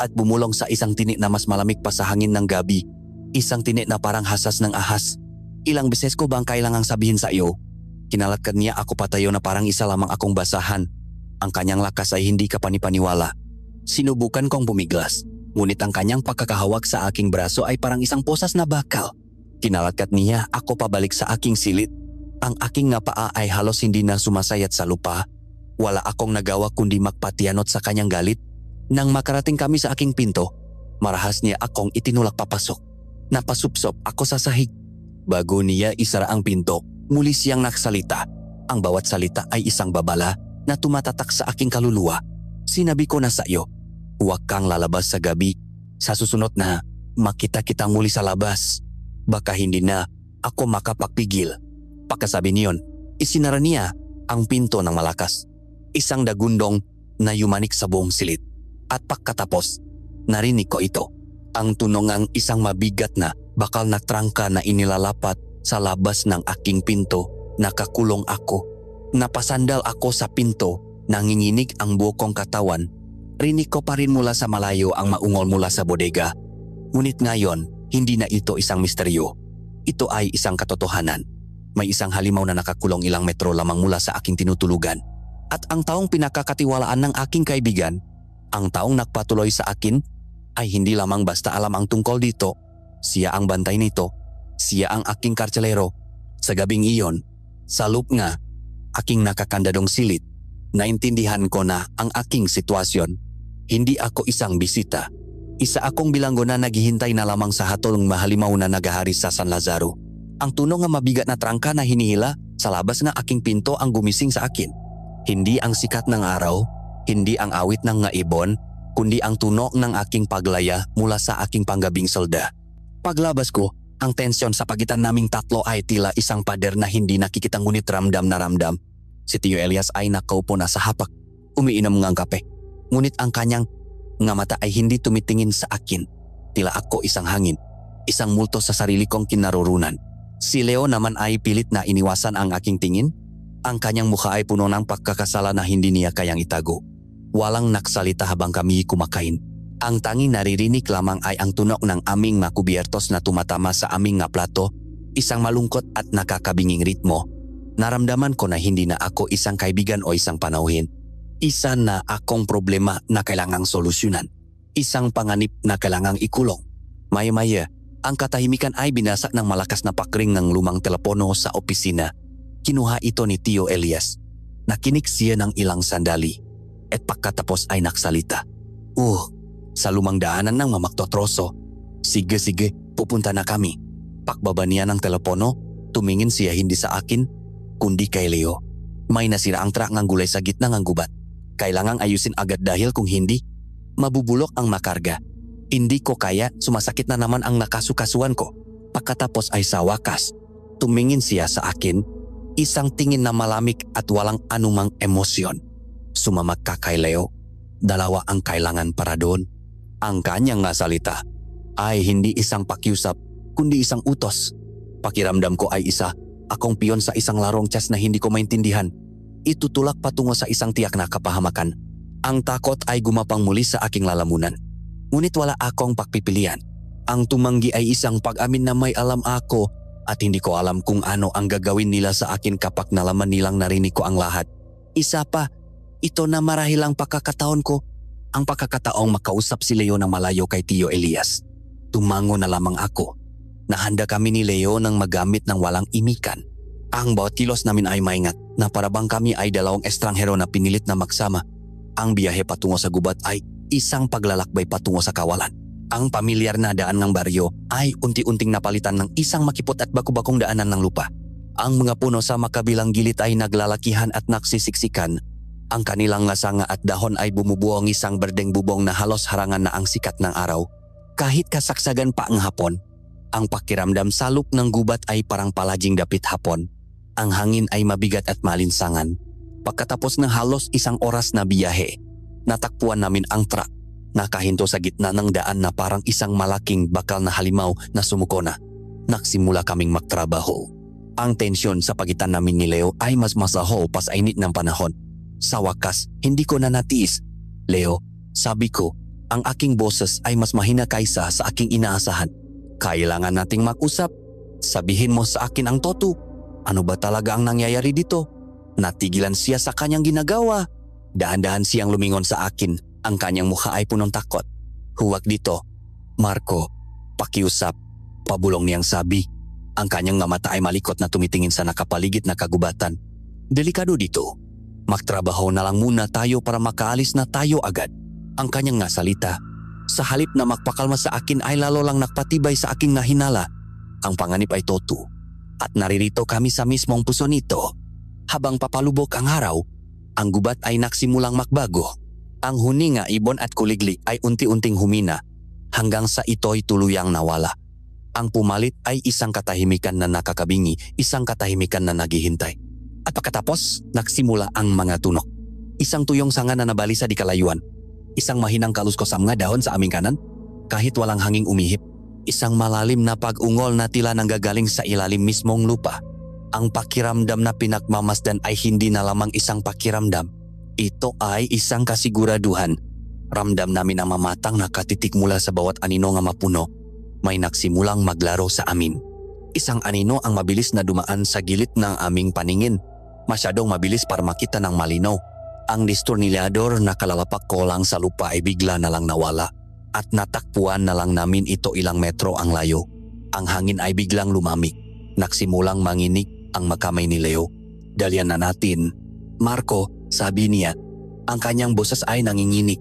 at bumulong sa isang tinik na mas malamig pa sa hangin ng gabi. Isang tinik na parang hasas ng ahas. Ilang beses ko bang kailangang sabihin sa iyo? Kinalakad niya ako patayo na parang isa lamang akong basahan. Ang kanyang lakas ay hindi kapanipaniwala. Sinubukan kong bumiglas, ngunit ang kanyang pagkakahawak sa aking braso ay parang isang posas na bakal. Kinalakad niya ako pabalik sa aking silid. Ang aking nga paa ay halos hindi na sumasayat sa lupa. Wala akong nagawa kundi magpatianot sa kanyang galit. Nang makarating kami sa aking pinto, marahas niya akong itinulak papasok. Napasupsop ako sa sahig. Bago niya isara ang pinto, muli siyang nagsalita. Ang bawat salita ay isang babala na tumatatak sa aking kaluluwa. Sinabi ko na sa iyo, huwag kang lalabas sa gabi. Sa susunod na makita kitang muli sa labas, baka hindi na ako makapagpigil. Pagkasabi niyon, isinara niya ang pinto ng malakas. Isang dagundong na yumanik sa buong silid. At pagkatapos, narinig ko ito. Ang tunog ng isang mabigat na bakal na trangka na inilalapat sa labas ng aking pinto. Nakakulong ako. Napasandal ako sa pinto, nanginginig ang buo kong katawan. Rinig ko pa rin mula sa malayo ang maungol mula sa bodega. Ngunit ngayon, hindi na ito isang misteryo. Ito ay isang katotohanan. May isang halimaw na nakakulong ilang metro lamang mula sa aking tinutulugan. At ang taong pinakakatiwalaan ng aking kaibigan, ang taong nagpatuloy sa akin, ay hindi lamang basta alam ang tungkol dito. Siya ang bantay nito. Siya ang aking kartselero. Sa gabing iyon, sa loop nga, aking nakakandadong silid, naintindihan ko na ang aking sitwasyon. Hindi ako isang bisita. Isa akong bilanggo na naghihintay na lamang sa hatolong mahalimaw na nagahari sa San Lazaro. Ang tunog ng mabigat na trangka na hinihila sa labas ng aking pinto ang gumising sa akin. Hindi ang sikat ng araw, hindi ang awit ng nga ibon, kundi ang tunog ng aking paglaya mula sa aking panggabing solda. Paglabas ko, ang tensyon sa pagitan naming tatlo ay tila isang pader na hindi nakikitang ngunit ramdam na ramdam. Si Tio Elias ay nakaupo na sa hapak, umiinom ng kape. Ngunit ang kanyang nga mata ay hindi tumitingin sa akin. Tila ako isang hangin, isang multo sa sarili kong kinarurunan. Si Leo naman ay pilit na iniwasan ang aking tingin. Ang kanyang mukha ay puno ng pagkakasala na hindi niya kayang itago. Walang naksalita habang kami kumakain. Ang tanging naririnig lamang ay ang tunog ng aming makubiertos na tumatama sa aming nga plato, isang malungkot at nakakabinging ritmo. Naramdaman ko na hindi na ako isang kaibigan o isang panauhin. Isa na akong problema na kailangang solusyonan. Isang panganib na kailangang ikulong. Maya-maya, ang katahimikan ay binasak ng malakas na pakring ng lumang telepono sa opisina. Kinuha ito ni Tio Elias. Nakinig siya ng ilang sandali at pagkatapos ay naksalita. Sa lumang daanan ng mamaktotroso. Sige, pupunta na kami. Pakbaba niya ng telepono, tumingin siya hindi sa akin, kundi kay Leo. May nasira ang truck ng gulay sa gitna ng gubat. Kailangang ayusin agad dahil kung hindi, mabubulok ang makarga. Hindi ko kaya, sumasakit na naman ang nakasukasuan ko. Pagkatapos ay sa wakas, tumingin siya sa akin, isang tingin na malamig at walang anumang emosyon. Sumamag ka kay Leo. Dalawa ang kailangan para doon. Ang kanyang nga salita ay hindi isang pakiusap, kundi isang utos. Pakiramdam ko ay isa, akong piyon sa isang larong chess na hindi ko maintindihan. Itutulak patungo sa isang tiyak na kapahamakan. Ang takot ay gumapang muli sa aking lalamunan. Ngunit wala akong pagpipilian. Ang tumanggi ay isang pag-amin na may alam ako at hindi ko alam kung ano ang gagawin nila sa akin kapag nalaman nilang narinig ko ang lahat. Isa pa, ito na marahil ang pagkakataon ko. Ang pagkakataong makausap si Leo ng malayo kay Tio Elias. Tumango na lamang ako. Nahanda kami ni Leo ng magamit ng walang imikan. Ang bawat kilos namin ay maingat na parabang kami ay dalawang estranghero na pinilit na magsama. Ang biyahe patungo sa gubat ay isang paglalakbay patungo sa kawalan. Ang pamilyar na daan ng baryo ay unti-unting napalitan ng isang makipot at baku-bakong daanan ng lupa. Ang mga puno sa makabilang gilid ay naglalakihan at nagsisiksikan. Ang kanilang sanga at dahon ay bumubuong isang berdeng bubong na halos harangan na ang sikat ng araw. Kahit kasaksagan pa ang hapon, ang pakiramdam sa loop ng gubat ay parang palaging dapit hapon. Ang hangin ay mabigat at malinsangan. Pagkatapos ng halos isang oras na biyahe, natakpuan namin ang truck. Nakahinto sa gitna ng daan na parang isang malaking bakal na halimaw na sumuko na. Nagsimula kaming magtrabaho. Ang tensyon sa pagitan namin ni Leo ay mas masaho pas init ng panahon. Sa wakas, hindi ko na natiis. Leo, sabi ko, ang aking boses ay mas mahina kaysa sa aking inaasahan. Kailangan nating mag-usap. Sabihin mo sa akin ang totoo. Ano ba talaga ang nangyayari dito? Natigilan siya sa kanyang ginagawa. Dahan-dahan siyang lumingon sa akin. Ang kanyang mukha ay punong takot. Huwag dito. Marco, pakiusap. Pabulong niyang sabi. Ang kanyang mga mata ay malikot na tumitingin sa nakapaligid na kagubatan. Delikado dito. Magtrabaho na lang muna tayo para makaalis na tayo agad. Ang kanyang nga salita. Sa halip na magpakalma sa akin ay lalo lang nagpatibay sa aking nahinala. Ang panganib ay totoo. At naririto kami sa mismong puso nito. Habang papalubok ang araw, ang gubat ay nagsimulang magbago. Ang huninga, ibon at kuliglig ay unti-unting humina hanggang sa ito'y tuluyang nawala. Ang pumalit ay isang katahimikan na nakakabingi, isang katahimikan na naghihintay. At pagkatapos, nagsimula ang mga tunok. Isang tuyong sanga na nabalisa di kalayuan. Isang mahinang kaluskos ang mga dahon sa aming kanan, kahit walang hanging umihip. Isang malalim na pag-ungol na tila nanggagaling sa ilalim mismong lupa. Ang pakiramdam na pinagmamasdan ay hindi na lamang isang pakiramdam. Ito ay isang kasiguraduhan. Ramdam namin ang mamatang nakatitik mula sa bawat anino nga mapuno. May nagsimulang maglaro sa amin. Isang anino ang mabilis na dumaan sa gilid ng aming paningin. Masyadong mabilis para makita ng malinaw. Ang distornilyador na kalalapak ko lang sa lupa ay bigla na lang nawala. At natakpuan na lang namin ito ilang metro ang layo. Ang hangin ay biglang lumamig. Nagsimulang manginig ang makamay ni Leo. Dalian na natin. Marco, sabi niya. Ang kanyang boses ay nanginginig.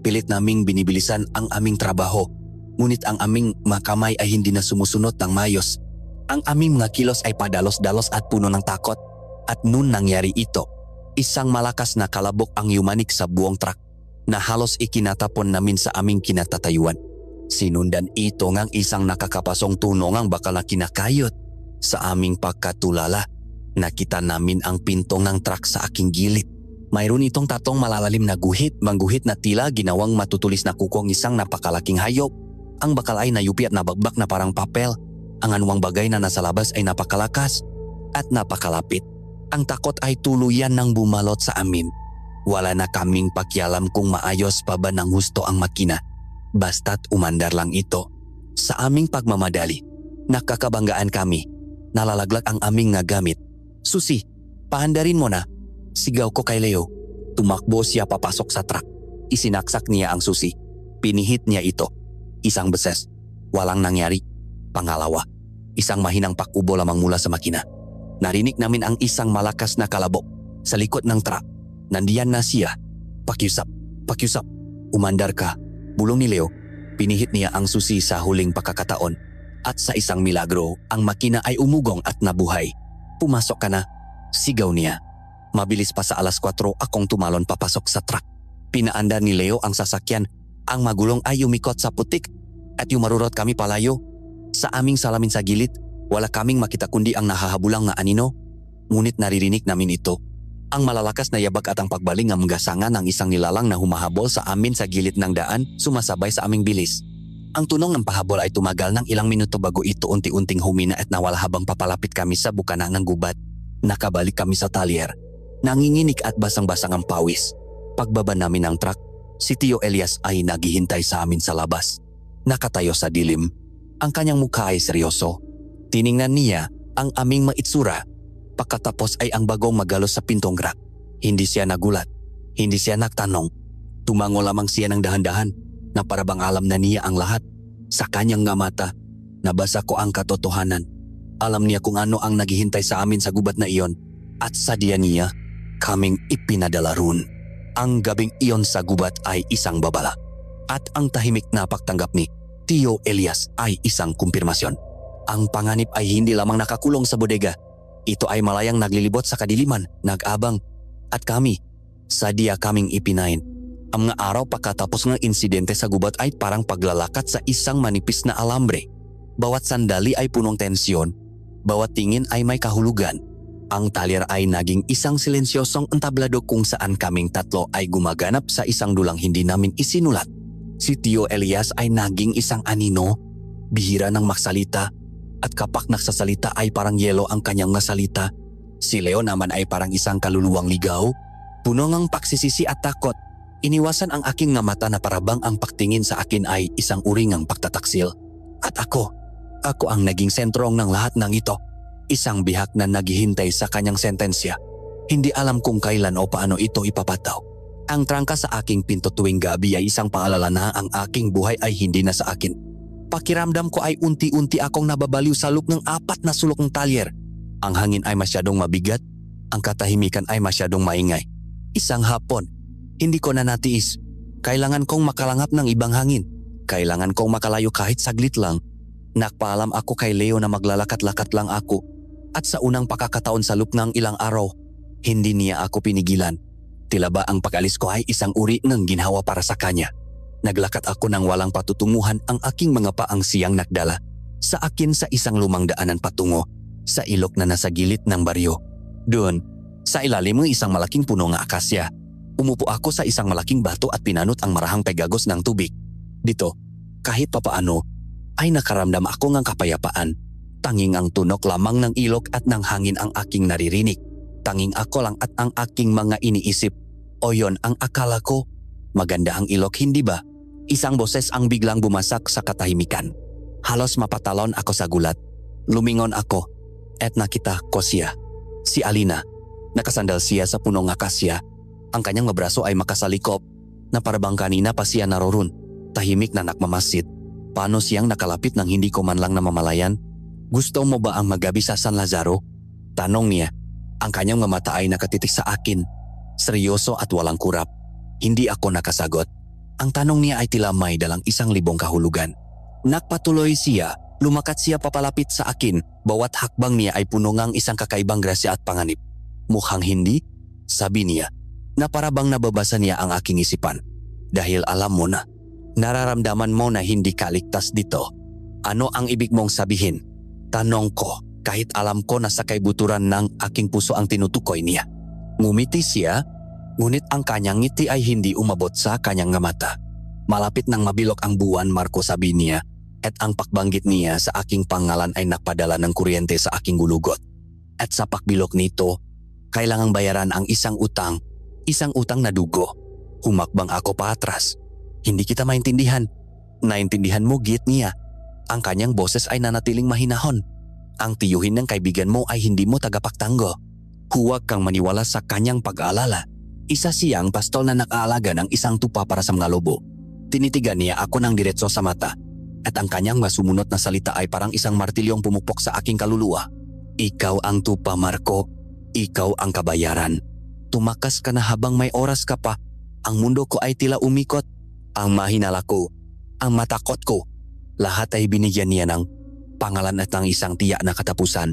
Pilit naming binibilisan ang aming trabaho. Ngunit ang aming makamay ay hindi na sumusunod ng mayos. Ang aming mga kilos ay padalos-dalos at puno ng takot. At noon nangyari ito. Isang malakas na kalabok ang yumanik sa buong truck na halos ikinatapon namin sa aming kinatatayuan. Sinundan ito ngang isang nakakapasong tunongang bakal na kinakayot. Sa aming pagkatulala, nakita namin ang pintong ng truck sa aking gilid. Mayroon itong tatong malalalim na guhit, mangguhit na tila ginawang matutulis na kukong isang napakalaking hayop. Ang bakal ay nayupi at nabagbak na parang papel. Ang anuang bagay na nasa labas ay napakalakas at napakalapit. Ang takot ay tuluyan nang bumalot sa amin. Wala na kaming pakialam kung maayos pa ba ng husto ang makina. Basta't umandar lang ito. Sa aming pagmamadali, nakakabanggaan kami. Nalalaglag ang aming nga gamit. Susi, pahandarin mo na. Sigaw ko kay Leo. Tumakbo siya papasok sa truck. Isinaksak niya ang susi. Pinihit niya ito. Isang beses. Walang nangyari. Pangalawa, isang mahinang pakubo lamang mula sa makina. Narinig namin ang isang malakas na kalabok sa likod ng truck. Nandiyan na siya. Pakiusap, pakiusap. Umandar ka. Bulong ni Leo. Pinihit niya ang susi sa huling pagkakataon. At sa isang milagro, ang makina ay umugong at nabuhay. Pumasok ka na. Sigaw niya. Mabilis pa sa 4:00 akong tumalon papasok sa truck. Pinaandar ni Leo ang sasakyan. Ang magulong ay umikot sa putik at yumarurot kami palayo. Sa aming salamin sa gilid, wala kaming makita kundi ang nahahabulang na anino. Ngunit naririnig namin ito. Ang malalakas na yabag at ang pagbaling ng gasangan ng isang nilalang na humahabol sa amin sa gilid ng daan sumasabay sa aming bilis. Ang tunong ng pahabol ay tumagal ng ilang minuto bago ito unti-unting humina at nawala habang papalapit kami sa bukana ng gubat. Nakabalik kami sa talyer. Nanginginig at basang-basang ang pawis. Pagbaba namin ng truck, si Tio Elias ay naghihintay sa amin sa labas. Nakatayo sa dilim. Ang kanyang mukha ay seryoso. Tiningnan niya ang aming maitsura. Pagkatapos ay ang bagong magalos sa pintong rack. Hindi siya nagulat. Hindi siya nagtanong. Tumango lamang siya ng dahan-dahan na parabang alam na niya ang lahat. Sa kanyang nga mata, nabasa ko ang katotohanan. Alam niya kung ano ang naghihintay sa amin sa gubat na iyon. At sadya niya, kaming ipinadala roon. Ang gabing iyon sa gubat ay isang babala. At ang tahimik na pagtanggap ni Tio Elias ay isang kumpirmasyon. Ang panganib ay hindi lamang nakakulong sa bodega. Ito ay malayang naglilibot sa kadiliman, nag-abang. At kami, sadya kaming ipinain. Ang mga araw pagkatapos ng insidente sa gubat ay parang paglalakat sa isang manipis na alambre. Bawat sandali ay punong tensyon. Bawat tingin ay may kahulugan. Ang talyer ay naging isang silensyosong entablado kung saan kaming tatlo ay gumaganap sa isang dulang hindi namin isinulat. Si Tio Elias ay naging isang anino, bihira ng magsalita, At kapag nagsasalita ay parang yelo ang kanyang nasalita. Si Leo naman ay parang isang kaluluwang ligaw. Puno ng pagsisisi at takot. Iniwasan ang aking nga mata na parabang ang pagtingin sa akin ay isang uri ng pagtataksil. At ako ang naging sentrong ng lahat ng ito. Isang bihak na naghihintay sa kanyang sentensya. Hindi alam kung kailan o paano ito ipapataw. Ang trangka sa aking pinto tuwing gabi ay isang paalala na ang aking buhay ay hindi na sa akin. Pakiramdam ko ay unti-unti akong nababaliw sa loob ng 4 na sulok ng talyer. Ang hangin ay masyadong mabigat, ang katahimikan ay masyadong maingay. Isang hapon, hindi ko na natiis. Kailangan kong makalanghap ng ibang hangin. Kailangan kong makalayo kahit saglit lang. Nagpaalam ako kay Leo na maglalakat-lakat lang ako. At sa unang pakakataon sa loob ng ilang araw, hindi niya ako pinigilan. Tila ba ang pag-alis ko ay isang uri ng ginhawa para sa kanya. Naglakat ako ng walang patutunguhan, ang aking mga paang siyang nagdala sa akin sa isang lumang daanan patungo sa ilog na nasa gilid ng baryo. Doon, sa ilalim ng isang malaking puno ng akasya, umupo ako sa isang malaking bato at pinanot ang marahang pegagos ng tubig. Dito, kahit papaano, ay nakaramdam ako ng kapayapaan. Tanging ang tunok lamang ng ilog at ng hangin ang aking naririnig. Tanging ako lang at ang aking mga iniisip. O yon ang akala ko. Maganda ang ilog, hindi ba? Isang boses ang biglang bumasak sa katahimikan. Halos mapatalon ako sa gulat. Lumingon ako at nakita ko siya. Si Alina. Nakasandal siya sa punong akasya. Ang kanyang mga braso ay makasalikop na parabang kanina pa siya naroon. Tahimik na nakmamasid. Paano siyang nakalapit nang hindi ko man lang namamalayan? Gusto mo ba ang magabi sa San Lazaro? Tanong niya. Ang kanyang mga mata ay nakatitik sa akin. Seryoso at walang kurap. Hindi ako nakasagot. Ang tanong niya ay tila may dalang 1,000 kahulugan. Nagpatuloy siya. Lumakat siya papalapit sa akin. Bawat hakbang niya ay puno ng isang kakaibang grasya at panganib. Mukhang hindi, sabi niya, na parabang nababasa niya ang aking isipan. Dahil alam mo na, nararamdaman mo na hindi ka ligtas dito. Ano ang ibig mong sabihin? Tanong ko, kahit alam ko na sa kaibuturan ng aking puso ang tinutukoy niya. Ngumiti siya, ngunit ang kanyang ngiti ay hindi umabot sa kanyang mata. Malapit nang mabilok ang buwan, Marco, sabi niya, at ang pakbanggit niya sa aking pangalan ay nagpadala ng kuryente sa aking gulugot. At sa pakbilok nito, kailangang bayaran ang isang utang na dugo. Humakbang ako paatras. Hindi kita maintindihan. Naintindihan mo, git niya. Ang kanyang boses ay nanatiling mahinahon. Ang tiyuhin ng kaibigan mo ay hindi mo tagapagtanggol. Huwag kang maniwala sa kanyang pag-aalala. Isa siyang pastol na nag-aalaga ng isang tupa para sa mga lobo. Tinitigan niya ako ng diretso sa mata. At ang kanyang masumunod na salita ay parang isang martilyong pumupok sa aking kaluluwa. Ikaw ang tupa, Marco. Ikaw ang kabayaran. Tumakas ka na habang may oras ka pa. Ang mundo ko ay tila umikot. Ang mahinala ko, ang matakot ko, lahat ay binigyan niya ng pangalan at ng isang tiyak na katapusan.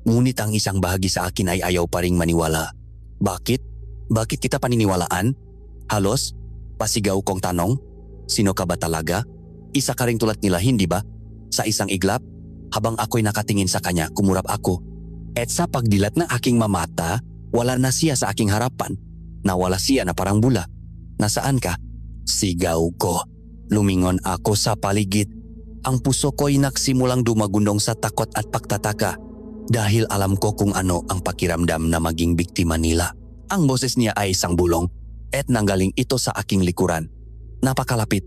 Ngunit ang isang bahagi sa akin ay ayaw pa ring maniwala. Bakit? Bakit kita paniniwalaan? Halos, pasigaw kong tanong. Sino ka ba talaga? Isa ka ring tulad nila, hindi ba? Sa isang iglap, habang ako'y nakatingin sa kanya, kumurap ako. At sa pagdilat ng aking mamata, wala na siya sa aking harapan. Nawala siya na parang bula. Nasaan ka? Sigaw ko. Lumingon ako sa paligid. Ang puso ko'y nagsimulang dumagundong sa takot at pagtataka dahil alam ko kung ano ang pakiramdam na maging biktima nila. Ang boses niya ay isang bulong at nanggaling ito sa aking likuran. Napakalapit.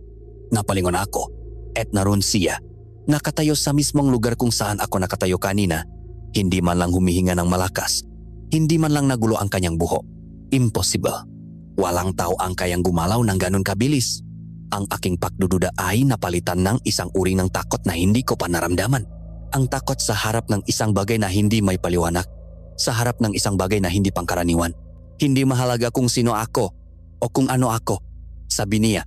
Napalingon ako at naroon siya. Nakatayo sa mismong lugar kung saan ako nakatayo kanina. Hindi man lang humihinga ng malakas. Hindi man lang nagulo ang kanyang buhok. Impossible. Walang tao ang kayang gumalaw ng ganun kabilis. Ang aking pagdududa ay napalitan ng isang uri ng takot na hindi ko pa naramdaman. Ang takot sa harap ng isang bagay na hindi may paliwanag. Sa harap ng isang bagay na hindi pangkaraniwan. Hindi mahalaga kung sino ako o kung ano ako. Sabi niya,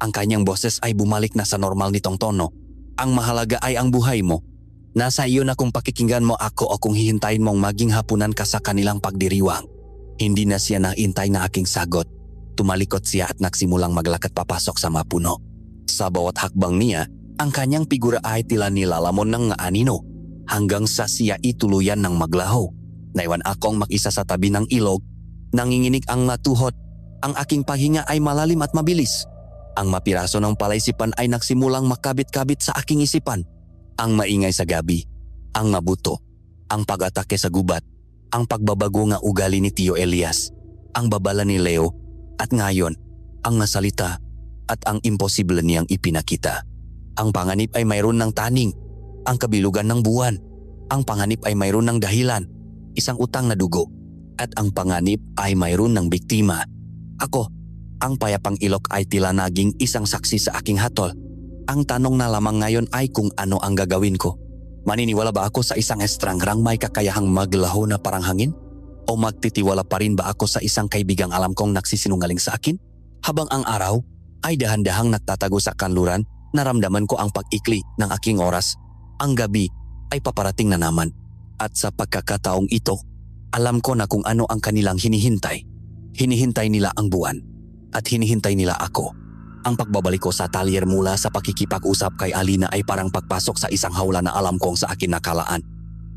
ang kanyang boses ay bumalik na sa normal nitong tono. Ang mahalaga ay ang buhay mo. Nasa iyo na kung pakikinggan mo ako o kung hihintayin mong maging hapunan ka sa kanilang pagdiriwang. Hindi na siya naintay na aking sagot. Tumalikot siya at nagsimulang maglakad papasok sa mapuno. Sa bawat hakbang niya, ang kanyang figura ay tila nilalamon ng anino hanggang sa siya ituluyan ng maglaho. Naiwan akong mag-isa sa tabi ng ilog. Nanginginig ang matuhot. Ang aking paghinga ay malalim at mabilis. Ang mapiraso ng palaisipan ay nagsimulang makabit-kabit sa aking isipan. Ang maingay sa gabi. ang mabuto, ang pag-atake sa gubat, ang pagbabago nga ugali ni Tio Elias, ang babala ni Leo, at ngayon, ang nasalita at ang imposible niyang ipinakita. Ang panganib ay mayroon ng taning, ang kabilugan ng buwan. Ang panganib ay mayroon ng dahilan, isang utang na dugo, at ang panganib ay mayroon ng biktima. Ako, ang payapang ilok ay tila naging isang saksi sa aking hatol. Ang tanong na lamang ngayon ay kung ano ang gagawin ko. Maniniwala ba ako sa isang estrangrang may kakayahang maglaho na parang hangin? O magtitiwala pa rin ba ako sa isang kaibigang alam kong nagsisinungaling sa akin? Habang ang araw ay dahan-dahang nagtatago sa kanluran, naramdaman ko ang pag-ikli ng aking oras. Ang gabi ay paparating na naman. At sa pagkakataong ito, alam ko na kung ano ang kanilang hinihintay. Hinihintay nila ang buwan. At hinihintay nila ako. Ang pagbabalik ko sa talyer mula sa pakikipag-usap kay Alina ay parang pagpasok sa isang hawla na alam kong sa akin nakalaan.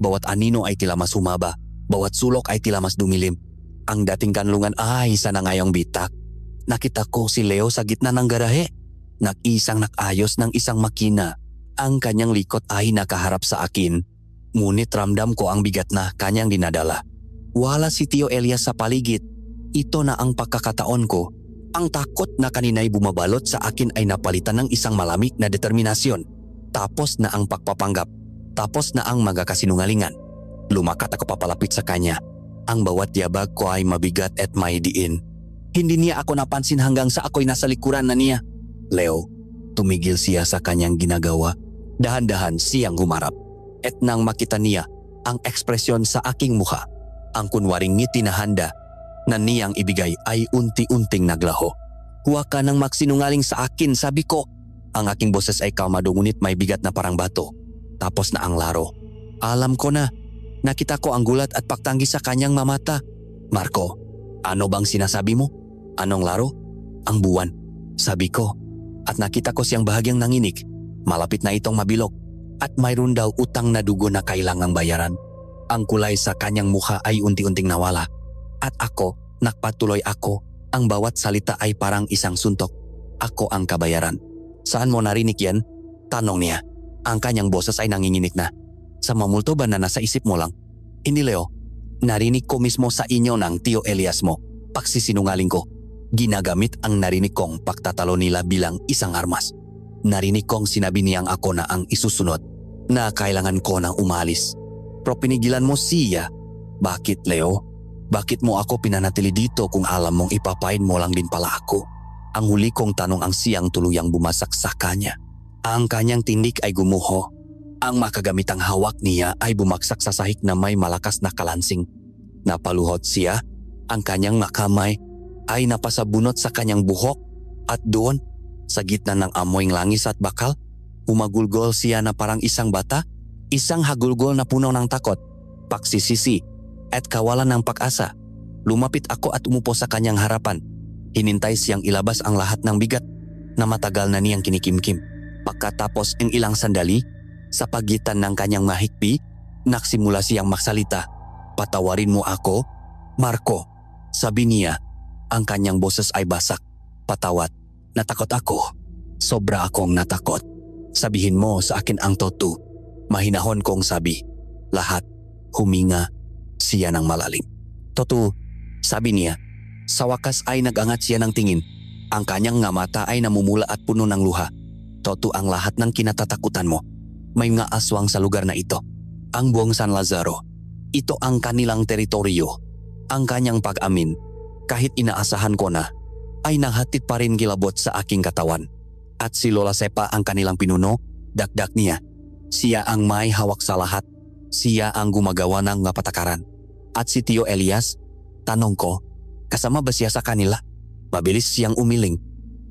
Bawat anino ay tila mas humaba. Bawat sulok ay tila mas dumilim. Ang dating kanlungan ay isa na ngayong bitak. Nakita ko si Leo sa gitna ng garahe. Nag-isang nakayos ng isang makina. Ang kanyang likod ay nakaharap sa akin. Ngunit ramdam ko ang bigat na kanyang dinadala. Wala si Tio Elias sa paligid. Ito na ang pagkakataon ko. Ang takot na kanina'y bumabalot sa akin ay napalitan ng isang malamig na determinasyon. Tapos na ang pagpapanggap. Tapos na ang magkakasinungalingan. Lumakat ako papalapit sa kanya. Ang bawat yabag ko ay mabigat at may diin. Hindi niya ako napansin hanggang sa ako'y nasa likuran na niya. Leo, tumigil siya sa kanyang ginagawa. Dahan-dahan siyang humarap. At nang makita niya ang ekspresyon sa aking mukha, ang kunwaring ngiti na handa na niyang ibigay ay unti-unting naglaho. Huwag ka nang magsinungaling sa akin, sabi ko. Ang aking boses ay kalmado ngunit may bigat na parang bato. Tapos na ang laro. Alam ko na. Nakita ko ang gulat at pagtanggi sa kanyang mamata. Marco, ano bang sinasabi mo? Anong laro? Ang buwan, sabi ko. At nakita ko siyang bahagyang nanginig. Malapit na itong mabilog. At mayroon daw utang na dugo na kailangang bayaran. Ang kulay sa kanyang mukha ay unti-unting nawala. At ako, nagpatuloy ako. Ang bawat salita ay parang isang suntok. Ako ang kabayaran. Saan mo narinig yan? Tanong niya. Ang kanyang boses ay nanginginig na. Sa mamulto ba na nasa isip mo lang? Hindi, Leo. Narinig ko mismo sa inyo ng Tio Elias mo. Pagsisinungaling ko. Ginagamit ang narinig kong pagtatalo nila bilang isang armas. Narinig kong sinabi niyang ako na ang isusunod. Na kailangan ko nang umalis. Pero pinigilan mo siya. Bakit, Leo? Bakit mo ako pinanatili dito kung alam mong ipapain mo lang din pala ako? Ang huli kong tanong ang siyang tuluyang bumasak sa kanya. Ang kanyang tindig ay gumuho. Ang makagamitang hawak niya ay bumaksak sa sahig na may malakas na kalansing. Napaluhod siya. Ang kanyang makamay ay napasabunot sa kanyang buhok. At doon, sa gitna ng amoyng langis at bakal, umagulgol siya na parang isang bata. Isang hagulgol na puno ng takot, pagsisisi, at kawalan ng pag-asa. Lumapit ako at umupo sa kanyang harapan. Hinintay siyang ilabas ang lahat ng bigat na matagal na niyang kinikimkim. Pagkatapos ng ilang sandali, sa pagitan ng kanyang mahikpi, nagsimula siyang magsalita. Patawarin mo ako, Marco. Sabi niya, ang kanyang boses ay basak. Patawad, natakot ako. Sobra akong natakot. Sabihin mo sa akin ang totoo. Mahinahon kong sabi. Lahat, huminga siya ng malalim. Totoo, sabi niya. Sa wakas ay nagangat siya ng tingin. Ang kanyang nga mata ay namumula at puno ng luha. Totoo ang lahat ng kinatatakutan mo. May mga aswang sa lugar na ito. Ang buong San Lazaro. Ito ang kanilang teritoryo. Ang kanyang pag-amin, kahit inaasahan ko na, ay nanghatid pa rin kilabot sa aking katawan. At si Lola Sepa ang kanilang pinuno, dakdak niya. Siya ang may hawak sa lahat. Siya ang gumagawa ng mga patakaran. At si Tio Elias, tanong ko, kasama ba siya sa kanila? Mabilis siyang umiling.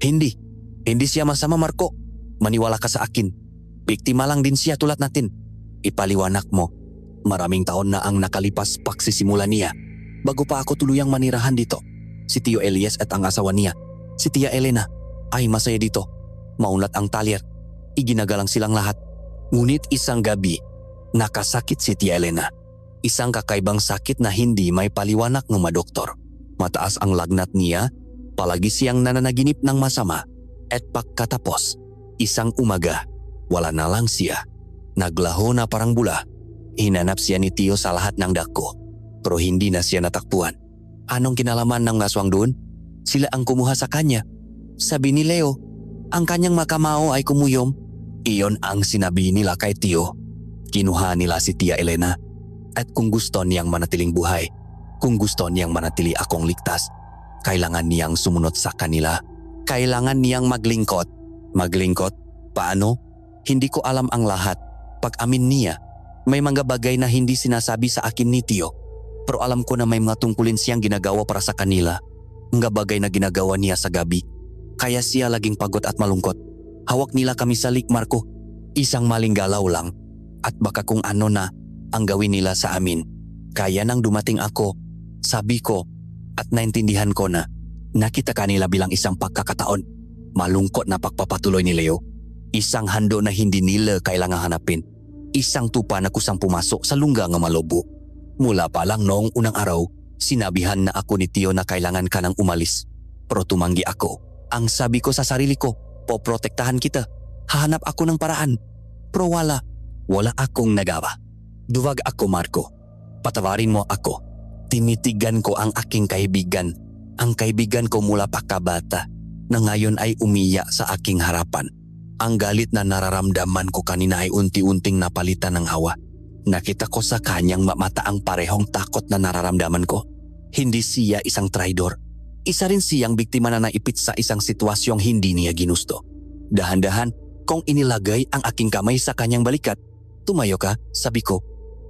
Hindi siya masama, Marco. Maniwala ka sa akin. Biktima lang din siya tulad natin. Ipaliwanag mo. Maraming taon na ang nakalipas pagsisimula niya. Bago pa ako tuluyang manirahan dito. Si Tio Elias at ang asawa niya, si Tia Elena, ay masaya dito. Maunlat ang talyer. Iginagalang silang lahat. Ngunit isang gabi, nakasakit si Tia Elena. Isang kakaibang sakit na hindi may paliwanag ng mga doktor. Mataas ang lagnat niya, palagi siyang nananaginip ng masama. At pagkatapos, isang umaga, wala na lang siya. Naglaho na parang bula. Hinanap siya ni Tio sa lahat ng dako, pero hindi na siya natakpuan. Anong kinalaman ng aswang doon? Sila ang kumuha sa kanya. Sabi ni Leo, ang kanyang makamao ay kumuyom. Iyon ang sinabi nila kay Tio. Kinuha nila si Tia Elena. At kung gusto niyang manatiling buhay, kung gusto niyang manatili akong ligtas, kailangan niyang sumunod sa kanila. Kailangan niyang maglingkod. Maglingkod? Paano? Hindi ko alam ang lahat. Pag-amin niya, may mga bagay na hindi sinasabi sa akin ni Tio. Pero alam ko na may mga tungkulin siyang ginagawa para sa kanila. Mga bagay na ginagawa niya sa gabi. Kaya siya laging pagod at malungkot. Hawak nila kami sa Lake Marco. Isang maling galaw lang. At baka kung ano na ang gawin nila sa amin. Kaya nang dumating ako, sabi ko at naintindihan ko na nakita kanila bilang isang pagkakataon. Malungkot na pagpapatuloy ni Leo. Isang hando na hindi nila kailangang hanapin. Isang tupa na kusang pumasok sa lungga nga malobo. Mula pa lang noong unang araw, sinabihan na ako ni Tio na kailangan ka nang umalis. Pero tumanggi ako. Ang sabi ko sa sarili ko, poprotektahan kita. Hahanap ako ng paraan. Pero wala akong nagawa. Duwag ako, Marco. Patawarin mo ako. Tinitigan ko ang aking kaibigan. Ang kaibigan ko mula pakabata na ngayon ay umiyak sa aking harapan. Ang galit na nararamdaman ko kanina ay unti-unting napalitan ng hawa. Nakita ko sa kanyang mata ang parehong takot na nararamdaman ko. Hindi siya isang traidor. Isa rin siyang biktima na naipit sa isang sitwasyong hindi niya ginusto. Dahan-dahan, kung inilagay ang aking kamay sa kanyang balikat, tumayo ka, sabi ko.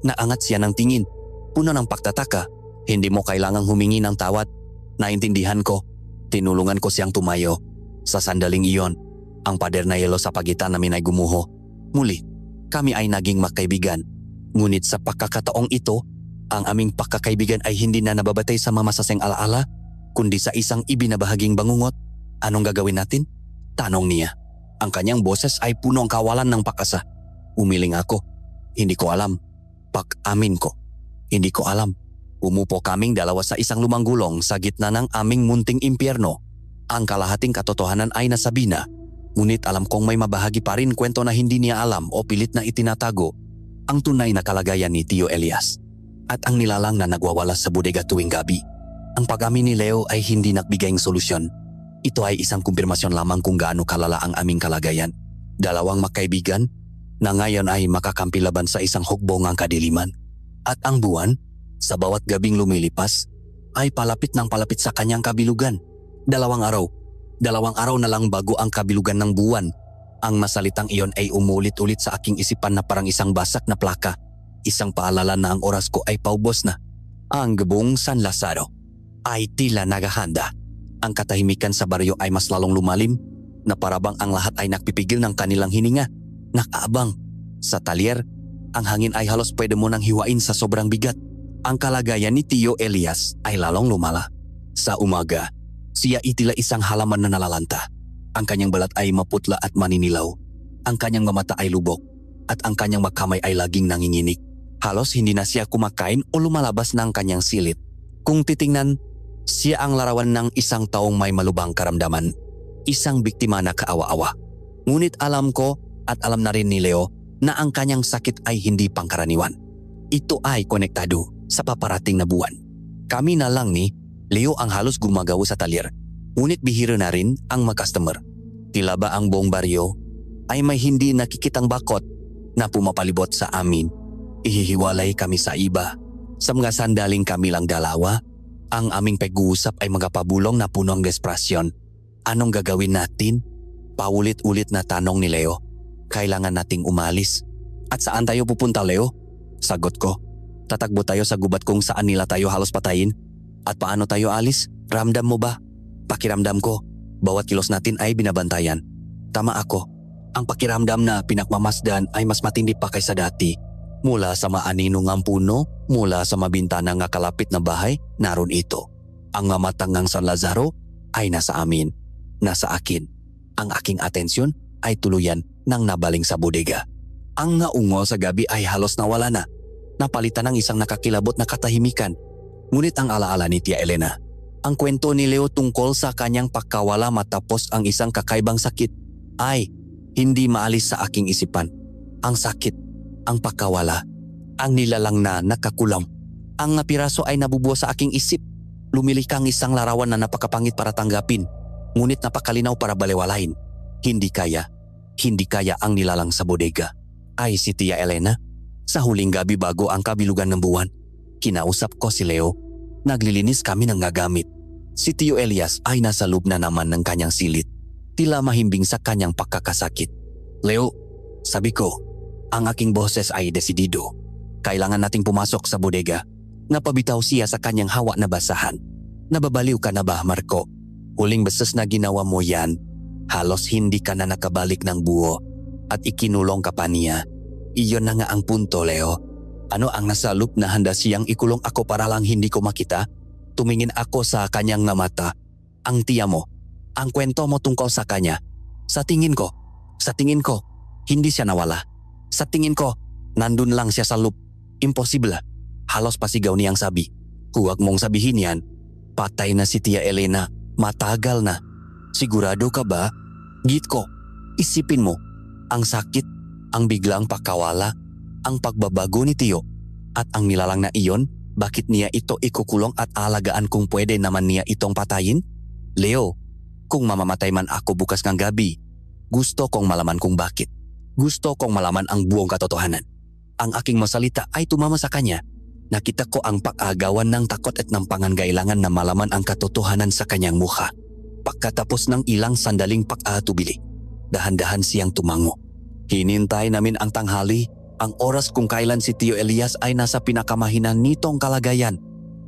Naangat siya ng tingin. Puno ng pagtataka. Hindi mo kailangang humingi ng tawad. Naintindihan ko. Tinulungan ko siyang tumayo. Sa sandaling iyon, ang pader na yelo sa pagitan namin ay gumuho. Muli, kami ay naging magkaibigan. Ngunit sa pagkakataong ito, ang aming pagkakaibigan ay hindi na nababatay sa mamasaseng alaala, kundi sa isang ibinabahaging bangungot. Anong gagawin natin? Tanong niya. Ang kanyang boses ay puno ang kawalan ng pakasa. Umiling ako. Hindi ko alam. Pag-amin ko. Hindi ko alam. Umupo kaming dalawa sa isang lumang gulong sa gitna ng aming munting impyerno. Ang kalahating katotohanan ay nasabi na. Ngunit alam kong may mabahagi pa rin kwento na hindi niya alam o pilit na itinatago ang tunay na kalagayan ni Tio Elias at ang nilalang na nagwawala sa bodega tuwing gabi. Ang pag-amin ni Leo ay hindi nagbigay ng solusyon. Ito ay isang kumpirmasyon lamang kung gaano kalala ang aming kalagayan. Dalawang magkaibigan na ngayon ay makakampi laban sa isang hukbongang kadiliman. At ang buwan, sa bawat gabing lumilipas, ay palapit ng palapit sa kanyang kabilugan. Dalawang araw na lang bago ang kabilugan ng buwan. Ang masalitang iyon ay umulit-ulit sa aking isipan na parang isang basak na plaka. Isang paalala na ang oras ko ay paubos na. Ang gabong San Lazaro ay tila naghahanda. Ang katahimikan sa baryo ay mas lalong lumalim na parabang ang lahat ay nagpipigil ng kanilang hininga. Nakaabang. Sa talyer, ang hangin ay halos pwede mo nang hiwain sa sobrang bigat. Ang kalagayan ni Tio Elias ay lalong lumala. Sa umaga, siya itila isang halaman na nalalanta. Ang kanyang balat ay maputla at maninilaw. Ang kanyang mamata ay lubok at ang kanyang makamay ay laging nanginginig. Halos hindi na siya kumakain o lumalabas ng kanyang silit. Kung titingnan, siya ang larawan ng isang taong may malubhang karamdaman. Isang biktima na kaawa-awa. Ngunit alam ko at alam na rin ni Leo na ang kanyang sakit ay hindi pangkaraniwan. Ito ay konektado sa paparating na buwan. Kami na lang ni Leo ang halos gumagawa sa talyer. Ngunit bihira na rin ang mag-customer. Tila ba ang buong baryo ay may hindi nakikitang bakot na pumapalibot sa amin. Ihihiwalay kami sa iba. Sa mga sandaling kami lang dalawa, ang aming pag-uusap ay mga pabulong na punong desperasyon. Anong gagawin natin? Paulit-ulit na tanong ni Leo. Kailangan nating umalis. At saan tayo pupunta, Leo? Sagot ko. Tatakbo tayo sa gubat kung saan nila tayo halos patayin. At paano tayo alis? Ramdam mo ba? Pakiramdam ko, bawat kilos natin ay binabantayan. Tama ako. Ang pakiramdam na pinakmamasdan ay mas matindi pa kaysa dati. Mula sa maaninungang puno, mula sa mabintana nga kalapit na bahay, naroon ito. Ang matangang San Lazaro ay nasa amin, nasa akin. Ang aking atensyon ay tuluyan nang nabaling sa bodega. Ang naungo sa gabi ay halos nawala na. Napalitan ng isang nakakilabot na katahimikan. Ngunit ang alaala ni Tia Elena, ang kwento ni Leo tungkol sa kanyang pagkawala matapos ang isang kakaibang sakit ay hindi maalis sa aking isipan. Ang sakit, ang pagkawala, Ang nilalang na nakakulam. Ang nga piraso ay nabubuo sa aking isip. Lumili kang isang larawan na napakapangit para tanggapin, ngunit napakalinaw para balewalain. Hindi kaya ang nilalang sa bodega ay si Tia Elena. Sa huling gabi bago ang kabilugan ng buwan, kinausap ko si Leo. Naglilinis kami ng gagamit. Si Tio Elias ay nasa loob na naman ng kanyang silid, tila mahimbing sa kanyang pagkakasakit. Leo, sabi ko, ang aking boses ay desidido. Kailangan nating pumasok sa bodega. Napabitaw siya sa kanyang hawa na basahan. Nababaliw ka na ba, Marco? Huling beses na ginawa mo yan, halos hindi ka na nakabalik ng buo at ikinulong ka pa niya. Iyon na nga ang punto, Leo. Ano ang nasa loop na handa siyang ikulong ako para lang hindi ko makita? Tumingin ako sa kanyang nga mata. Ang tiya mo, ang kwento mo tungkol sa kanya. Sa tingin ko, hindi siya nawala. Sa tingin ko, nandun lang siya sa loop. Imposible. Halos pasigaw niyang sabi. Huwag mong sabihin yan. Patay na si Tia Elena. Matagal na. Sigurado ka ba? Git ko, isipin mo. Ang sakit, ang biglang pagkawala, ang pagbabago ni Tio, at ang nilalang na iyon, bakit niya ito ikukulong at alagaan kung pwede naman niya itong patayin? Leo, kung mamamatay man ako bukas ng gabi, gusto kong malaman kung bakit. Gusto kong malaman ang buong katotohanan. Ang aking masalita ay tumama sa kanya. Nakita ko ang pag-agawan ng takot at ng pangangailangan na malaman ang katotohanan sa kanyang mukha. Pagkatapos ng ilang sandaling pag-atubili, dahan-dahan siyang tumango. Hinintay namin ang tanghali, ang oras kung kailan si Tio Elias ay nasa pinakamahinan nitong kalagayan.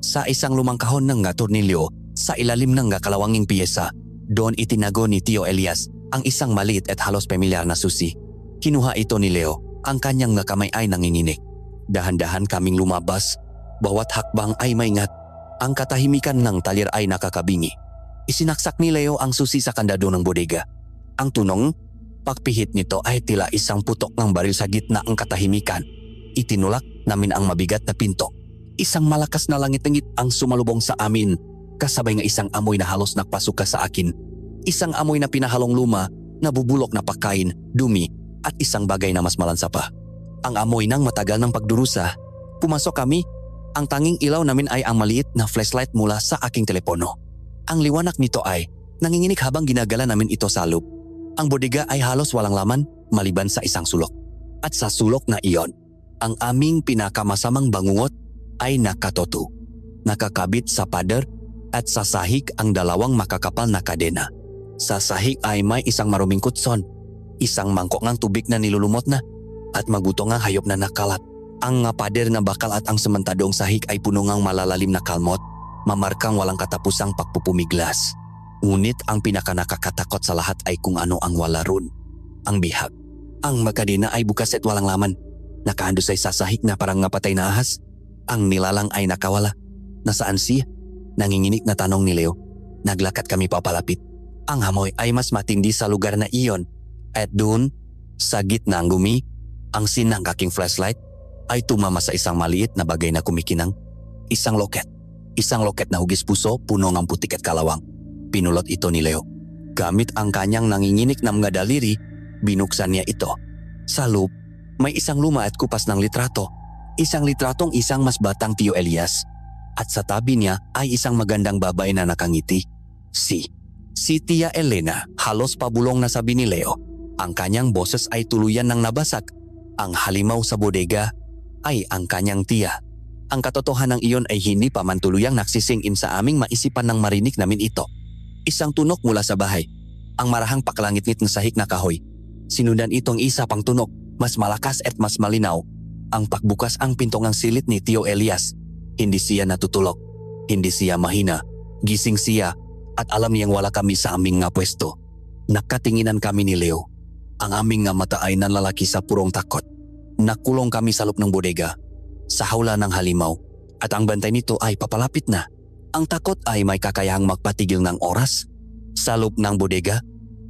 Sa isang lumang kahon ng tornilyo, sa ilalim ng kalawanging piyesa, doon itinago ni Tio Elias ang isang maliit at halos pamilyar na susi. Kinuha ito ni Leo, ang kanyang kamay ay nanginginig. Dahan-dahan kaming lumabas, bawat hakbang ay maingat. Ang katahimikan ng talir ay nakakabingi. Isinaksak ni Leo ang susi sa kandado ng bodega. Ang tunong, pagpihit nito ay tila isang putok ng baril sa gitna ng katahimikan. Itinulak namin ang mabigat na pinto. Isang malakas na langit-ngit ang sumalubong sa amin, kasabay ng isang amoy na halos nakpasuka sa akin. Isang amoy na pinahalong luma, nabubulok na pagkain, dumi, at isang bagay na mas malansa pa. Ang amoy ng matagal ng pagdurusa. Pumasok kami. Ang tanging ilaw namin ay ang maliit na flashlight mula sa aking telepono. Ang liwanag nito ay nanginginig habang ginagala namin ito sa loob. Ang bodega ay halos walang laman maliban sa isang sulok. At sa sulok na iyon, ang aming pinakamasamang bangungot ay nakatoto. Nakakabit sa pader at sa sahig ang dalawang makakapal na kadena. Sa sahig ay may isang maruming kutson, isang mangkok ng tubig na nilulumot na, at magutong ang hayop na nakalat. Ang pader na bakal at ang semantadong sahig ay puno ng malalalim na kalmot, mamarkang walang katapusang pagpupumiglas. Ngunit ang pinakanakakatakot sa lahat ay kung ano ang wala ron. Ang bihag. Ang makadena ay bukas at walang laman. Nakahandusay sa sahig na parang patay na ahas. Ang nilalang ay nakawala. Nasaan siya? Nanginginig na tanong ni Leo. Naglakad kami papalapit. Ang hamoy ay mas matindi sa lugar na iyon. At doon, sa gitna ng gumi, ang sinang aking flashlight ay tumama sa isang maliit na bagay na kumikinang. Isang loket. Isang loket na hugis puso, puno ng putik at kalawang. Pinulot ito ni Leo. Gamit ang kanyang nanginginig na mga daliri, binuksan niya ito. Sa loob, may isang luma at kupas ng litrato. Isang litratong isang mas batang Tio Elias. At sa tabi niya ay isang magandang babae na nakangiti. Si Tia Elena, halos pabulong na sabi ni Leo. Ang kanyang boses ay tuluyan ng nabasag. Ang halimaw sa bodega ay ang kanyang tiya. Ang katotohanan iyon ay hindi pa man tuluyang nagsisingin sa aming maisipan nang marinig namin ito. Isang tunok mula sa bahay. Ang marahang pakalangit-ngit na sahig na kahoy. Sinundan itong isa pang tunok, mas malakas at mas malinaw. Ang pagbukas ang pinto ng silid ni Tio Elias. Hindi siya natutulog. Hindi siya mahina. Gising siya at alam niyang wala kami sa aming nga pwesto. Nakatinginan kami ni Leo. Ang aming nga mata ay nanlalaki sa purong takot. Nakulong kami sa loob ng bodega, sa hawla ng halimaw, at ang bantay nito ay papalapit na. Ang takot ay may kakayahang magpatigil ng oras. Sa loob ng bodega,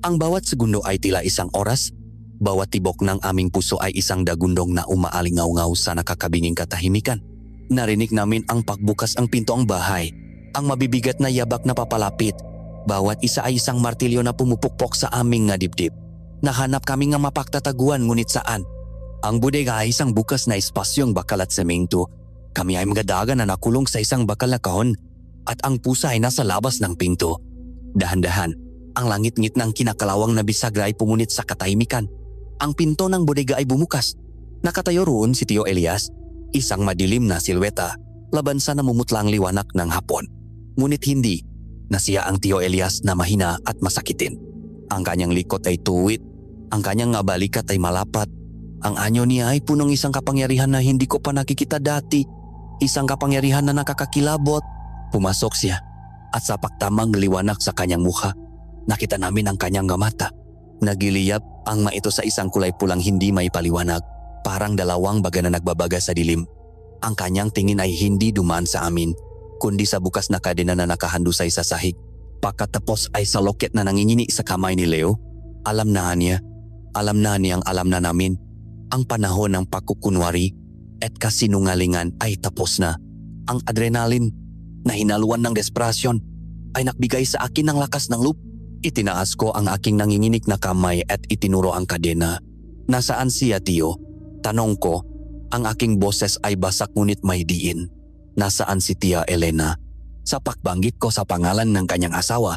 ang bawat segundo ay tila isang oras. Bawat tibok ng aming puso ay isang dagundong na umaalingaw-ngaw sa nakakabinging katahimikan. Narinig namin ang pagbukas ang pinto ang bahay, ang mabibigat na yabak na papalapit. Bawat isa ay isang martilyo na pumupukpok sa aming nga dibdib. Nahanap kami nga mapagtataguan ngunit saan? Ang bodega ay isang bukas na espasyong bakal at semento. Kami ay magadagan na nakulong sa isang bakal na kahon at ang pusa ay nasa labas ng pinto. Dahan-dahan, ang langit-ngit ng kinakalawang na bisagra ay pumunit sa katahimikan. Ang pinto ng bodega ay bumukas. Nakatayo roon si Tio Elias, isang madilim na silweta laban sa namumutlang liwanag ng hapon. Ngunit hindi na siya ang Tio Elias na mahina at masakitin. Ang kanyang likod ay tuwid, ang kanyang balikat ay malapat. Ang anyo niya ay punong isang kapangyarihan na hindi ko pa nakikita dati. Isang kapangyarihan na nakakakilabot. Pumasok siya at sa pagtamang liwanag sa kanyang mukha, nakita namin ang kanyang mata. Nagiliyab ang maito sa isang kulay pulang hindi may paliwanag, parang dalawang baga na nagbabaga sa dilim. Ang kanyang tingin ay hindi dumaan sa amin, kundi sa bukas na kadena na nakahandusay sa sahig. Pagkatapos ay sa loket na nangingini sa kamay ni Leo. Alam na niyang alam na namin. Ang panahon ng pagkukunwari at kasinungalingan ay tapos na. Ang adrenaline na hinaluan ng desperasyon ay nagbigay sa akin ng lakas ng loob. Itinaas ko ang aking nanginginig na kamay at itinuro ang kadena. Nasaan siya, Tio? Tanong ko. Ang aking boses ay basak ngunit may diin. Nasaan si Tia Elena? Sa pagbanggit ko sa pangalan ng kanyang asawa,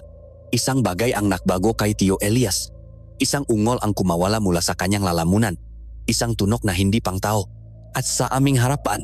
isang bagay ang nakbago kay Tio Elias. Isang ungol ang kumawala mula sa kanyang lalamunan. Isang tunok na hindi pangtao. At sa aming harapan,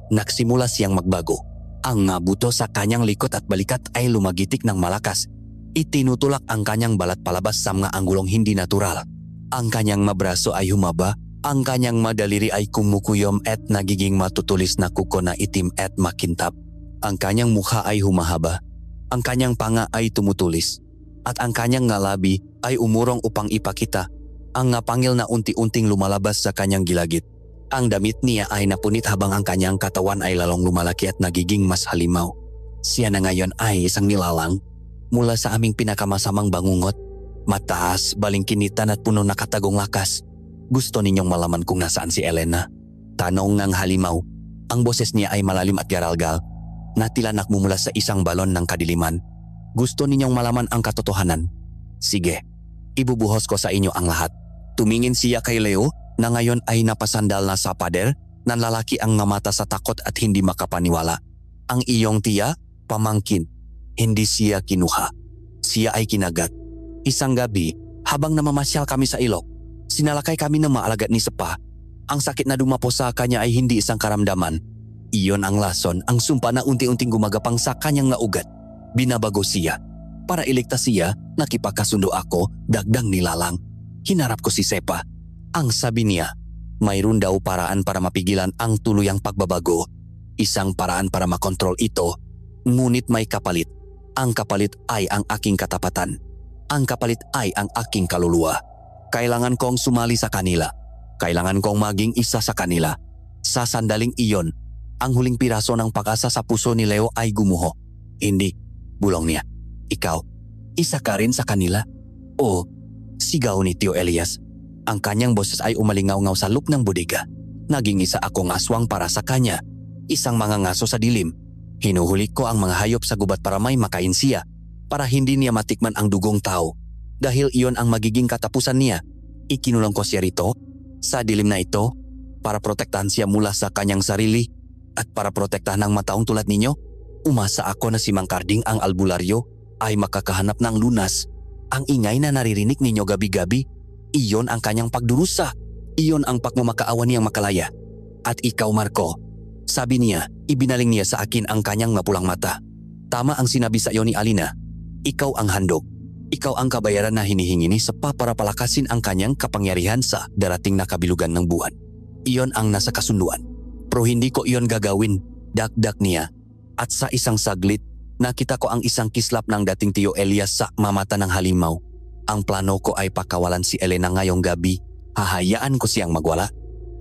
nagsimula siyang magbago. Ang buto sa kanyang likod at balikat ay lumagitik ng malakas. Itinutulak ang kanyang balat palabas sa mga anggulong hindi natural. Ang kanyang mabraso ay humaba. Ang kanyang madaliri ay kumukuyom at nagiging matutulis na kuko na itim at makintab. Ang kanyang mukha ay humahaba. Ang kanyang panga ay tumutulis. At ang kanyang ngalabi ay umurong upang ipakita ang ngapangil na unti-unting lumalabas sa kanyang gilagid. Ang damit niya ay napunit habang ang kanyang katawan ay lalong lumalaki at nagiging mas halimaw. Siya na ngayon ay isang nilalang mula sa aming pinakamasamang bangungot. Mataas, balingkinitan at puno na katagong lakas. Gusto ninyong malaman kung nasaan si Elena? Tanong ng halimaw. Ang boses niya ay malalim at garalgal na tila nakmumula sa isang balon ng kadiliman. Gusto ninyong malaman ang katotohanan? Sige, ibubuhos ko sa inyo ang lahat. Tumingin siya kay Leo na ngayon ay napasandal na sa pader ng lalaki ang namata sa takot at hindi makapaniwala. Ang iyong tiya, pamangkin, hindi siya kinuha. Siya ay kinagat. Isang gabi, habang namamasyal kami sa ilog, sinalakay kami ng maalagat ni Sepa. Ang sakit na dumapo sa kanya ay hindi isang karamdaman. Iyon ang lason, ang sumpa na unti-unting gumagapang sa kanyang naugat. Binabago siya. Para iligtas siya, nakipagkasundo ako, dagdang nilalang. Hinarap ko si Sepa. Ang sabi niya, mayroon daw paraan para mapigilan ang tuluyang pagbabago. Isang paraan para makontrol ito, ngunit may kapalit. Ang kapalit ay ang aking katapatan. Ang kapalit ay ang aking kaluluwa. Kailangan kong sumali sa kanila. Kailangan kong maging isa sa kanila. Sa sandaling iyon, ang huling piraso ng pag-asa sa puso ni Leo ay gumuho. Hindi, bulong niya. Ikaw, isa ka rin sa kanila? O, sigaw ni Tio Elias. Ang kanyang boses ay umalingaw-ngaw sa loob ng bodega. Naging isa akong aswang para sa kanya. Isang mga ngaso sa dilim. Hinuhuli ko ang mga hayop sa gubat para may makain siya. Para hindi niya matikman ang dugong tao. Dahil iyon ang magiging katapusan niya. Ikinulong ko siya rito, sa dilim na ito, para protektahan siya mula sa kanyang sarili at para protektahan ng mataong tulad ninyo. Umasa ako na si Mang Karding ang albularyo ay makakahanap ng lunas. Ang ingay na naririnig ninyo gabi-gabi, iyon ang kanyang pagdurusa. Iyon ang pagmamakaawa niyang makalaya. At ikaw, Marco, sabi niya, ibinaling niya sa akin ang kanyang mapulang mata. Tama ang sinabi sa iyo ni Alina. Ikaw ang handog. Ikaw ang kabayaran na hinihingi ni Sepa para palakasin ang kanyang kapangyarihan sa darating na kabilugan ng buwan. Iyon ang nasa kasunduan. Pero hindi ko iyon gagawin, dakdak niya. At sa isang saglit, nakita ko ang isang kislap ng dating Tio Elias sa mamata ng halimaw. Ang plano ko ay pakawalan si Elena ngayong gabi. Hahayaan ko siyang magwala.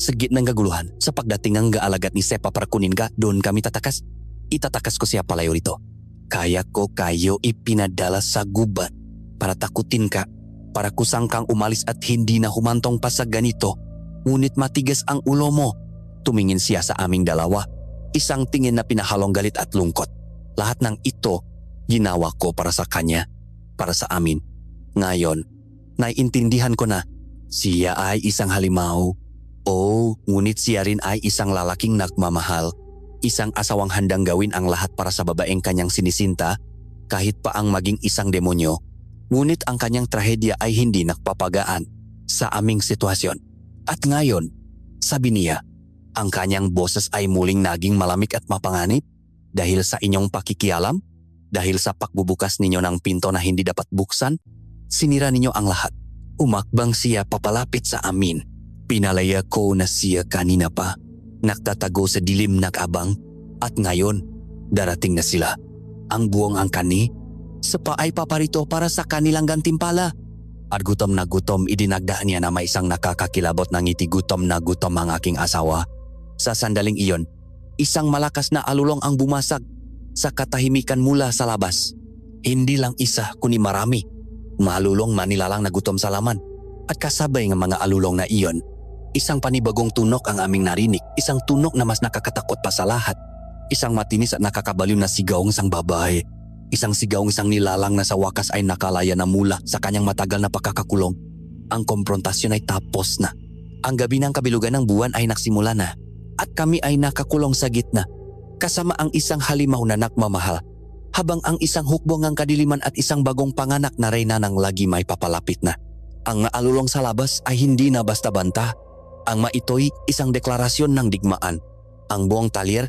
Sa gitnang kaguluhan, sa pagdating ng gaalagat ni Sepa para kunin ka, doon kami tatakas. Itatakas ko siya palayo rito. Kaya ko kayo ipinadala sa gubat para takutin ka, para kusang kang umalis at hindi na humantong pa sa ganito. Ngunit matigas ang ulo mo. Tumingin siya sa aming dalawa. Isang tingin na pinahalong galit at lungkot. Lahat ng ito, ginawa ko para sa kanya, para sa amin. Ngayon, naiintindihan ko na siya ay isang halimaw. Oh, ngunit siya rin ay isang lalaking nagmamahal. Isang asawang handang gawin ang lahat para sa babaeng kanyang sinisinta kahit pa ang maging isang demonyo. Ngunit ang kanyang trahedya ay hindi nagpapagaan sa aming sitwasyon. At ngayon, sabi niya, ang kanyang boses ay muling naging malamig at mapanganib dahil sa inyong pakikialam, dahil sa pagbubukas ninyo ng pinto na hindi dapat buksan, sinira ninyo ang lahat. Umakbang siya papalapit sa amin. Pinalaya ko na siya kanina pa, nagtatago sa dilim nag-abang, at ngayon, darating na sila. Ang buong angkani, sa paay paparito para sa kanilang gantimpala. At gutom na gutom idinagdaan niya na may isang nakakakilabot na ngiti, gutom na gutom ang aking asawa. Sa sandaling iyon, isang malakas na alulong ang bumasag sa katahimikan mula sa labas. Hindi lang isa kundi marami. Malulong manilalang na gutom sa laman. At kasabay ng mga alulong na iyon, isang panibagong tunok ang aming narinig, isang tunok na mas nakakatakot pa sa lahat. Isang matinis at nakakabaliw na sigaw ng isang babae. Isang sigaw ng isang nilalang na sa wakas ay nakalaya na mula sa kanyang matagal na pagkakakulong. Ang komprontasyon ay tapos na. Ang gabi ng kabilugan ng buwan ay nagsimula na at kami ay nakakulong sa gitna kasama ang isang halimaw na nagmamahal habang ang isang hukbong ng kadiliman at isang bagong panganak na reyna ng lagi may papalapit na. Ang alulong sa labas ay hindi na basta banta. Ang maito'y isang deklarasyon ng digmaan. Ang buong talyer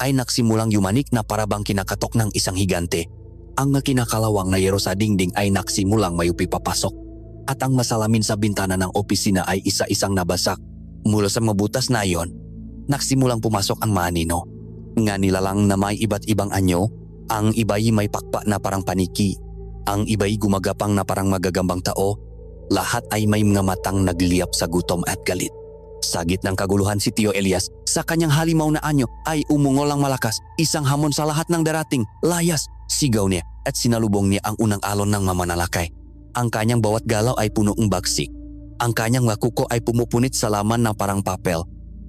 ay nagsimulang yumanik na parabang kinakatok ng isang higante. Ang kinakalawang na yero sa dingding ay nagsimulang mayupi papasok. At ang masalamin sa bintana ng opisina ay isa-isang nabasak. Mula sa mabutas na iyon, nagsimulang pumasok ang manino. Nga nilalang na may iba't ibang anyo, ang iba'y may pakpa na parang paniki. Ang iba'y gumagapang na parang magagambang tao. Lahat ay may mga matang nagliyap sa gutom at galit. Sa gitnang kaguluhan si Tio Elias, sa kanyang halimaw na anyo ay umungol ang malakas, isang hamon sa lahat ng darating, layas, sigaw niya at sinalubong niya ang unang alon ng mamanalakay. Ang kanyang bawat galaw ay puno ng bagsik. Ang kanyang makuko ay pumupunit sa laman na parang papel.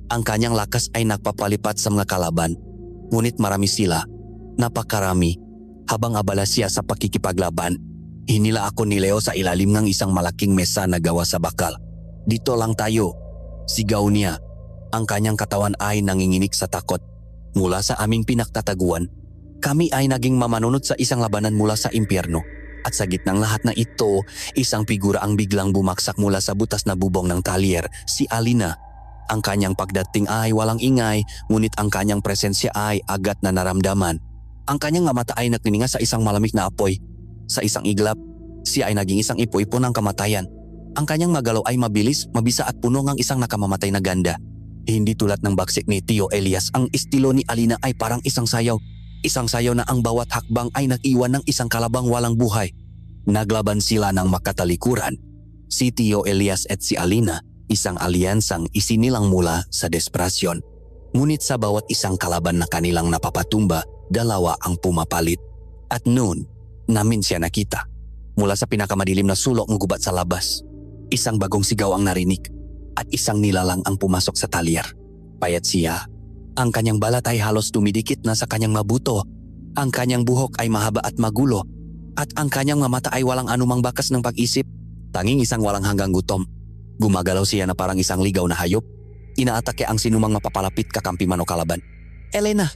Ang kanyang lakas ay nagpapalipat sa mga kalaban. Ngunit marami sila, napakarami. Habang abala siya sa pakikipaglaban, hinila ako ni Leo sa ilalim ng isang malaking mesa na gawa sa bakal. Dito lang tayo. Sigaw niya. Ang kanyang katawan ay nanginginig sa takot. Mula sa aming pinagtataguan, kami ay naging mamanunod sa isang labanan mula sa impyerno. At sa gitnang lahat na ito, isang figura ang biglang bumaksak mula sa butas na bubong ng talyer, si Alina. Ang kanyang pagdating ay walang ingay, ngunit ang kanyang presensya ay agad na naramdaman. Ang kanyang mata ay nagtininga sa isang malamig na apoy. Sa isang iglap, siya ay naging isang ipo-ipo ng kamatayan. Ang kanyang magalaw ay mabilis, mabisa at puno ng isang nakamamatay na ganda. Hindi tulad ng bagsik ni Tio Elias, ang estilo ni Alina ay parang isang sayaw. Isang sayaw na ang bawat hakbang ay nag-iwan ng isang kalabang walang buhay. Naglaban sila ng makatalikuran. Si Tio Elias at si Alina, isang alyansang isinilang mula sa desperasyon. Ngunit sa bawat isang kalaban na kanilang napapatumba, dalawa ang pumapalit. At noon, namin siya nakita. Mula sa pinakamadilim na sulok ng gubat sa labas, isang bagong sigaw ang narinig at isang nilalang ang pumasok sa talyer. Payat siya. Ang kanyang balat ay halos dumidikit na sa kanyang mabuto. Ang kanyang buhok ay mahaba at magulo. At ang kanyang mga mata ay walang anumang bakas ng pag-isip. Tanging isang walang hanggang gutom. Gumagalaw siya na parang isang ligaw na hayop. Inaatake ang sinumang mapapalapit kakampi man o kalaban. Elena,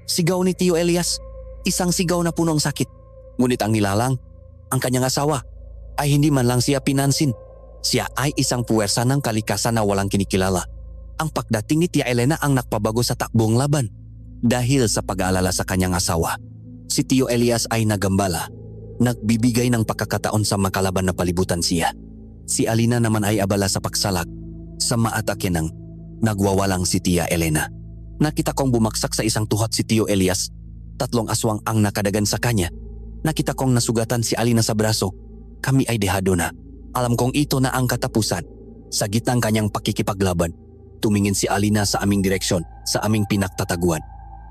sigaw ni Tio Elias. Isang sigaw na punong sakit. Ngunit ang nilalang, ang kanyang asawa, ay hindi man lang siya pinansin. Siya ay isang puwersa ng kalikasan na walang kinikilala. Ang pagdating ni Tia Elena ang nagpabago sa takbong laban. Dahil sa pag-aalala sa kanyang asawa, si Tio Elias ay nagambala. Nagbibigay ng pagkakataon sa makalaban na palibutan siya. Si Alina naman ay abala sa pagsalak. Sa maatake ng nagwawalang si Tia Elena. Nakita kong bumaksak sa isang tuhot si Tio Elias. 3 aswang ang nakadagan sa kanya. Nakita kong nasugatan si Alina sa braso. Kami ay dehado na. Alam kong ito na ang katapusan. Sa gitna ng kanyang pakikipaglaban, tumingin si Alina sa aming direksyon, sa aming pinagtataguan.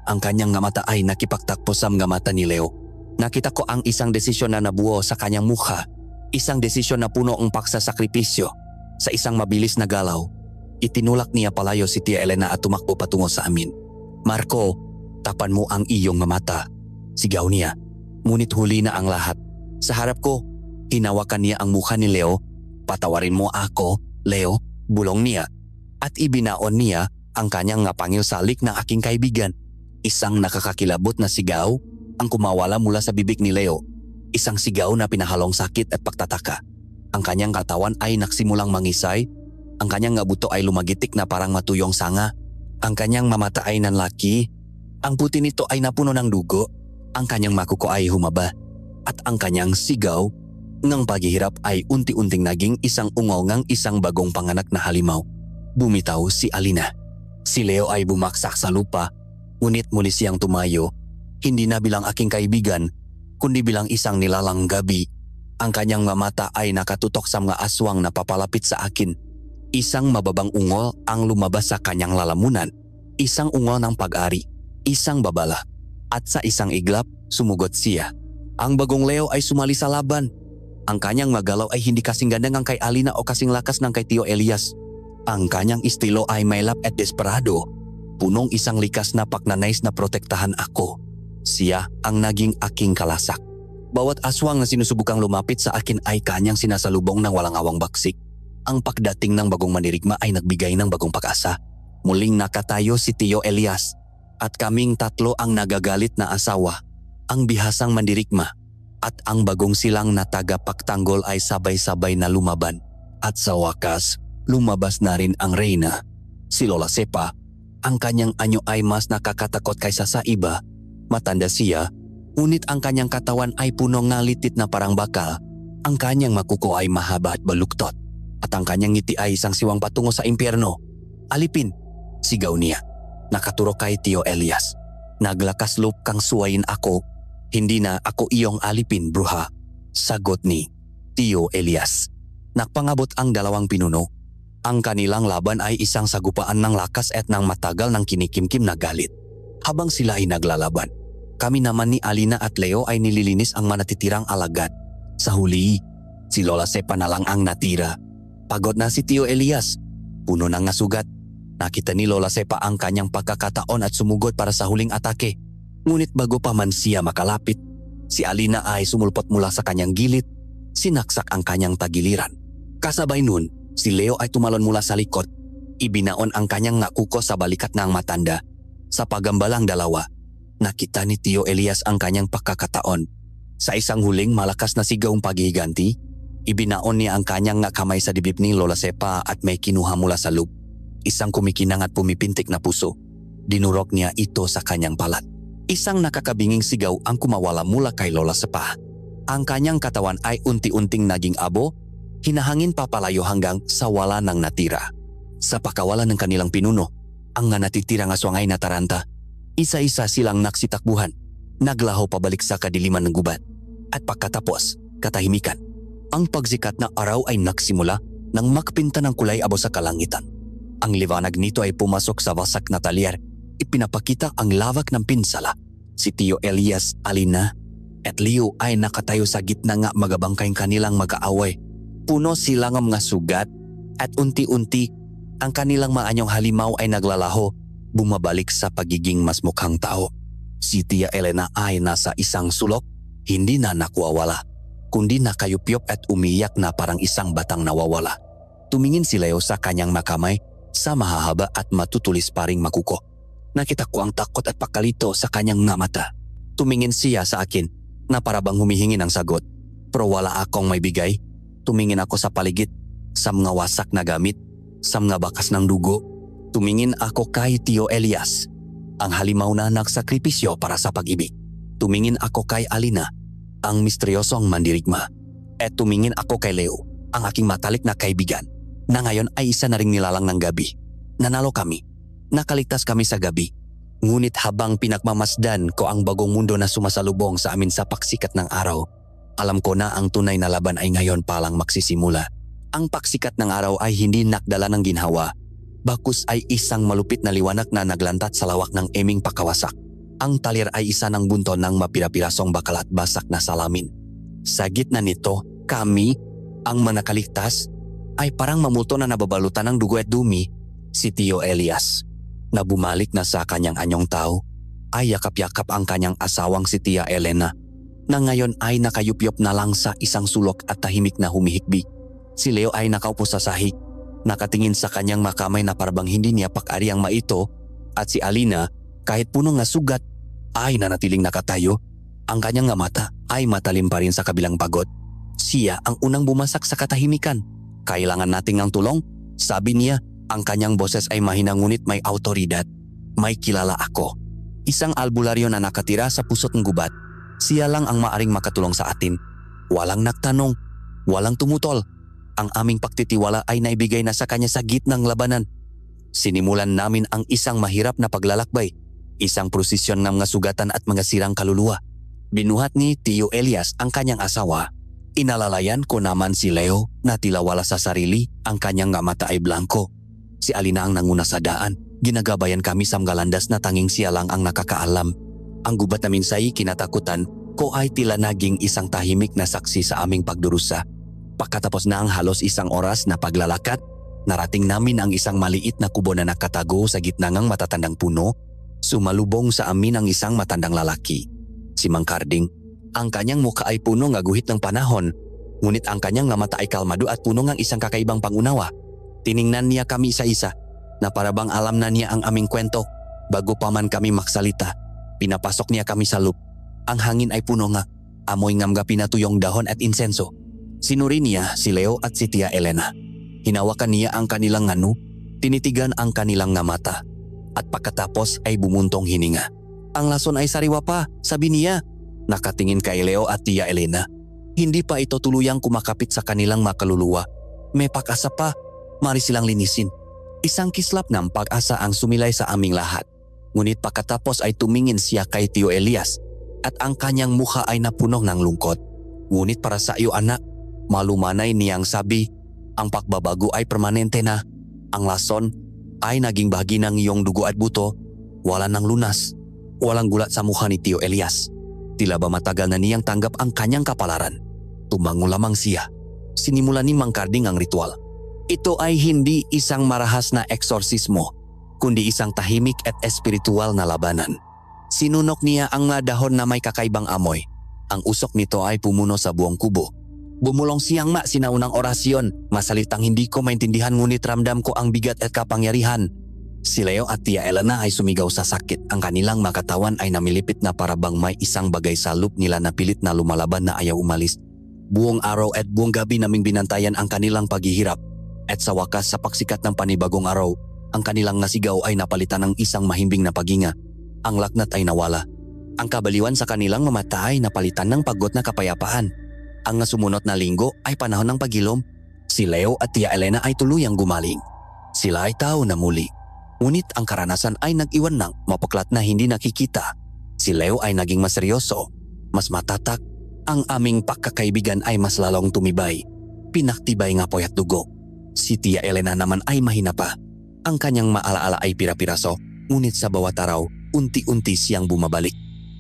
Ang kanyang nga mata ay nakipagtakpo sa mga mata ni Leo. Nakita ko ang isang desisyon na nabuo sa kanyang mukha. Isang desisyon na puno ang pagsasakripisyo. Sa isang mabilis na galaw, itinulak niya palayo si Tia Elena at tumakbo patungo sa amin. Marco, tapan mo ang iyong mata. Sigaw niya. Ngunit huli na ang lahat. Sa harap ko, hinawakan niya ang mukha ni Leo. Patawarin mo ako, Leo, bulong niya. At ibinaon niya ang kanyang ngapangil salik ng aking kaibigan. Isang nakakakilabot na sigaw ang kumawala mula sa bibig ni Leo. Isang sigaw na pinahalong sakit at pagtataka. Ang kanyang katawan ay nagsimulang mangisay. Ang kanyang ngabuto ay lumagitik na parang matuyong sanga. Ang kanyang mamata ay nanlaki. Ang puti nito ay napuno ng dugo. Ang kanyang makuko ay humaba. At ang kanyang sigaw ng paghihirap ay unti-unting naging isang ungaw ngang isang bagong panganak na halimaw. Bumitaw si Alina. Si Leo ay bumaksak sa lupa, ngunit muli siyang tumayo, hindi na bilang aking kaibigan, kundi bilang isang nilalang gabi. Ang kanyang mamata ay nakatutok sa mga aswang na papalapit sa akin. Isang mababang ungol ang lumabas sa kanyang lalamunan. Isang ungol ng pag-ari, isang babala. At sa isang iglap, sumugot siya. Ang bagong Leo ay sumali sa laban. Ang kanyang magalaw ay hindi kasing ganda ng kay Alina o kasing lakas ng kay Tio Elias. Ang kanyang estilo ay mailap at desperado. Punong isang likas na pagnanais na protektahan ako. Siya ang naging aking kalasak. Bawat aswang na sinusubukang lumapit sa akin ay kanyang sinasalubong ng walang awang baksik. Ang pagdating ng bagong mandirigma ay nagbigay ng bagong pag-asa. Muling nakatayo si Tio Elias at kaming tatlo ang nagagalit na asawa, ang bihasang mandirigma at ang bagong silang na tagapagtanggol ay sabay-sabay na lumaban. At sa wakas, lumabas na rin ang reyna. Si Lola Sepa, ang kanyang anyo ay mas nakakatakot kaysa sa iba. Matanda siya, ngunit ang kanyang katawan ay punong ngalitit na parang bakal. Ang kanyang makuko ay mahaba at baluktot. At ang kanyang ngiti ay isang siwang patungo sa impyerno. Alipin, sigaw niya. Nakaturo kay Tio Elias. Naglakas loob kang suwayin ako. Hindi na ako iyong alipin, bruha. Sagot ni Tio Elias. Nakpangabot ang dalawang pinuno. Ang kanilang laban ay isang sagupaan ng lakas at ng matagal ng kinikimkim na galit. Habang sila ay naglalaban, kami naman ni Alina at Leo ay nililinis ang manatitirang alagad. Sa huli, si Lola Sepa na lang ang natira. Pagod na si Tio Elias. Puno ng nasugat. Nakita ni Lola Sepa ang kanyang pagkakataon at sumugod para sa huling atake. Ngunit bago pa man siya makalapit, si Alina ay sumulpot mula sa kanyang gilid. Sinaksak ang kanyang tagiliran. Kasabay nun, si Leo ay tumalon mula sa likod. Ibinaon ang kanyang ngakuko sa balikat ng matanda. Sa pagambalang dalawa, nakita ni Tio Elias ang kanyang pagkakataon. Sa isang huling malakas na sigawang paghihiganti, ibinaon niya ang kanyang kamay sa dibdib ni Lola Sepa at may kinuha mula sa loob. Isang kumikinang at pumipintik na puso. Dinurok niya ito sa kanyang balat. Isang nakakabinging sigaw ang kumawala mula kay Lola Sepa. Ang kanyang katawan ay unti-unting naging abo, hinahangin papalayo hanggang sa wala nang natira. Sa pakawalan ng kanilang pinuno, ang natitirang aswang ay nataranta. Isa-isa silang naksitakbuhan, naglaho pabalik sa kadiliman ng gubat. At pagkatapos, katahimikan. Ang pagsikat na araw ay nagsimula nang makpinta ng kulay abo sa kalangitan. Ang liwanag nito ay pumasok sa wasak na talyer. Ipinapakita ang lawak ng pinsala. Si Tio Elias, Alina at Leo ay nakatayo sa gitna nga magabangkay kanilang mag-aaway. Puno silang mga sugat at unti-unti ang kanilang maanyong halimaw ay naglalaho, bumabalik sa pagiging mas mukhang tao. Si Tia Elena ay nasa isang sulok, hindi na nakuwawala, kundi nakayupyop at umiyak na parang isang batang nawawala. Tumingin si Leo sa kanyang makamay sa mahahaba at matutulis paring makuko. Nakita ko ang takot at pakalito sa kanyang nga mata. Tumingin siya sa akin na parabang humihingi ng sagot. Pero wala akong may bigay. Tumingin ako sa paligid, sa mga wasak na gamit, sa mga bakas ng dugo. Tumingin ako kay Tio Elias, ang halimaw na nagsakripisyo para sa pag-ibig. Tumingin ako kay Alina, ang misteryosong mandirigma. At tumingin ako kay Leo, ang aking matalik na kaibigan, na ngayon ay isa na ring nilalang ng gabi. Nanalo kami. Nakaligtas kami sa gabi. Ngunit habang pinagmamasdan ko ang bagong mundo na sumasalubong sa amin sa paksikat ng araw, alam ko na ang tunay na laban ay ngayon palang magsisimula. Ang paksikat ng araw ay hindi nakdala ng ginhawa. Bakus ay isang malupit na liwanag na naglantat sa lawak ng eming pakawasak. Ang talir ay isa ng bunton ng mapira-pirasong bakal at basak na salamin. Sa gitna nito, kami, ang manakaligtas, ay parang mamulto na nababalutan ng dugo at dumi, si Tio Elias. Na bumalik na sa kanyang anyong tao, ay yakap-yakap ang kanyang asawang si Tia Elena, na ngayon ay nakayupyop na lang sa isang sulok at tahimik na humihikbi. Si Leo ay nakaupo sa sahig, Nakatingin sa kanyang makamay na parabang hindi niya pakari ang maito at si Alina kahit puno nga sugat ay nanatiling nakatayo. Ang kanyang nga mata ay matalim pa rin sa kabilang pagod. Siya ang unang bumasak sa katahimikan. Kailangan nating ang tulong, sabi niya. Ang kanyang boses ay mahina ngunit may autoridad. May kilala ako. Isang albularyo na nakatira sa pusot ng gubat. Siya lang ang maaring makatulong sa atin. Walang nagtanong, walang tumutol. Ang aming pagtitiwala ay naibigay na sa kanya sa gitnang labanan. Sinimulan namin ang isang mahirap na paglalakbay. Isang prosesyon ng mga sugatan at mga sirang kaluluwa. Binuhat ni Tio Elias ang kanyang asawa. Inalalayan ko naman si Leo na tila wala sa sarili, ang kanyang nga mata ay blanco. Si Alina ang nanguna sa daan. Ginagabayan kami sa galandas na tanging siya lang ang nakakaalam. Ang gubat namin sa'y kinatakutan ko ay tila naging isang tahimik na saksi sa aming pagdurusa. Pagkatapos na ang halos isang oras na paglalakad, narating namin ang isang maliit na kubo na nakatago sa gitna ng matatandang puno. Sumalubong sa amin ang isang matandang lalaki. Si Mang Karding. Ang kanyang mukha ay puno nga guhit ng panahon, ngunit ang kanyang nga mata ay kalmado at puno ng isang kakaibang pangunawa. Tiningnan niya kami isa-isa na parabang alam na niya ang aming kwento. Bago pa man kami maksalita, pinapasok niya kami sa loop. Ang hangin ay puno nga, amoy ngamga pinatuyong dahon at insenso. Sinuri niya si Leo at si Tia Elena. Hinawakan niya ang kanilang nganu, tinitigan ang kanilang nga mata, at pagkatapos ay bumuntong hininga. Ang lason ay sariwa pa, sabi niya. Nakatingin kay Leo at Tia Elena. Hindi pa ito tuluyang kumakapit sa kanilang makaluluwa. May pag-asa pa. Mari silang linisin. Isang kislap ng pag-asa ang sumilay sa aming lahat. Ngunit pagkatapos ay tumingin siya kay Tio Elias at ang kanyang mukha ay napuno ng lungkot. Ngunit para sa iyo anak, malumanay niyang sabi, ang pagbabago ay permanente na. Ang lason ay naging bahagi ng iyong dugo at buto. Wala ng lunas. Walang gulat sa mukha ni Tio Elias. Tila ba matagal na niyang tanggap ang kanyang kapalaran. Tumango lamang siya. Sinimulan ni Mang Karding ang ritual. Ito ay hindi isang marahas na eksorsismo, kundi isang tahimik at espiritual na labanan. Sinunok niya ang mga dahon na may kakaibang amoy. Ang usok nito ay pumuno sa buong kubo. Bumulong siyang sinaunang orasyon, masalitang hindi ko maintindihan ngunit ramdam ko ang bigat at kapangyarihan. Si Leo at Tia Elena ay sumigaw sa sakit. Ang kanilang makatawan ay namilipit na parabang may isang bagay sa loop nila na pilit na lumalaban na ayaw umalis. Buong araw at buong gabi naming binantayan ang kanilang paghihirap. At sa wakas sa pagsikat ng panibagong araw, ang kanilang nasigaw ay napalitan ng isang mahimbing na paghinga. Ang laknat ay nawala. Ang kabaliwan sa kanilang mamata ay napalitan ng pagod na kapayapaan. Ang sumunod na linggo ay panahon ng pagilom. Si Leo at Tia Elena ay tuluyang gumaling. Sila ay tao na muli. Ngunit ang karanasan ay nag-iwan ng mapuklat na hindi nakikita. Si Leo ay naging mas seryoso, mas matatak. Ang aming pagkakaibigan ay mas lalong tumibay. Pinaktibay nga po at dugo. Si Tia Elena naman ay mahina pa. Ang kanyang maalaala ay pira-piraso, ngunit sa bawat araw, unti-unti siyang bumabalik.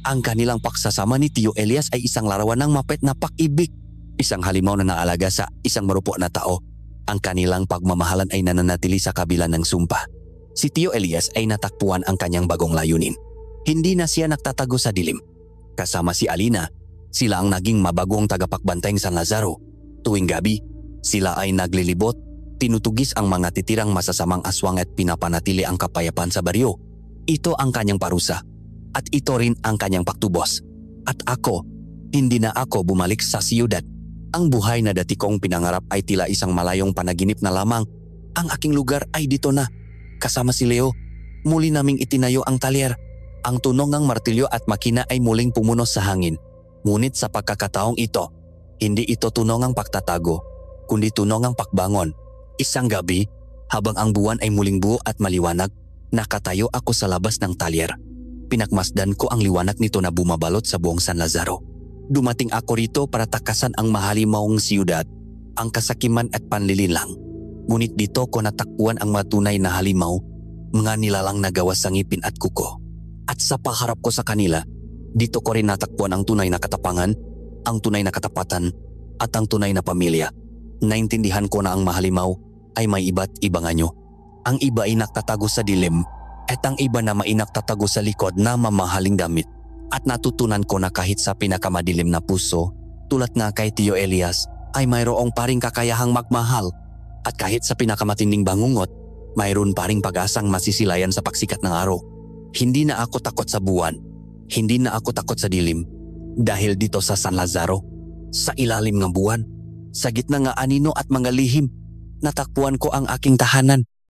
Ang kanilang pagsasama ni Tio Elias ay isang larawan ng mapait na pag-ibig. Isang halimaw na naalaga sa isang marupok na tao. Ang kanilang pagmamahalan ay nananatili sa kabila ng sumpa. Si Tio Elias ay natakpuan ang kanyang bagong layunin. Hindi na siya nagtatago sa dilim. Kasama si Alina, sila ang naging mabagong tagapagbantay ng San Lazaro. Tuwing gabi, sila ay naglilibot, tinutugis ang mga titirang masasamang aswang at pinapanatili ang kapayapaan sa baryo. Ito ang kanyang parusa. At ito rin ang kanyang paktubos. At ako, hindi na ako bumalik sa siyudad. Ang buhay na dati kong pinangarap ay tila isang malayong panaginip na lamang. Ang aking lugar ay dito na. Kasama si Leo, muli naming itinayo ang talyer. Ang tunog ng martilyo at makina ay muling pumuno sa hangin. Ngunit sa pagkakataong ito, hindi ito tunog ng pagtatago, kundi tunog ng pagbangon. Isang gabi, habang ang buwan ay muling buo at maliwanag, nakatayo ako sa labas ng talyer. Pinakmasdan ko ang liwanag nito na bumabalot sa buong San Lazaro. Dumating ako rito para takasan ang mahalimawang siyudad, ang kasakiman at panlilinlang. Ngunit dito ko natakpuan ang matunay na halimaw, mga nilalang na gawa sa ngipin at kuko. At sa paharap ko sa kanila, dito ko rin natakpuan ang tunay na katapangan, ang tunay na katapatan, at ang tunay na pamilya. Naintindihan ko na ang mahalimaw ay may iba't ibang anyo. Ang iba ay nakatago sa dilim at ang iba na mainakatago sa likod na mamahaling damit. At natutunan ko na kahit sa pinakamadilim na puso, tulad nga kay Tio Elias, ay mayroong paring kakayahang magmahal At kahit sa pinakamatinding bangungot, mayroon pa ring pag-asang masisilayan sa pagsikat ng araw. Hindi na ako takot sa buwan. Hindi na ako takot sa dilim. Dahil dito sa San Lazaro, sa ilalim ng buwan, sa gitna nga anino at mga lihim, natakpuan ko ang aking tahanan.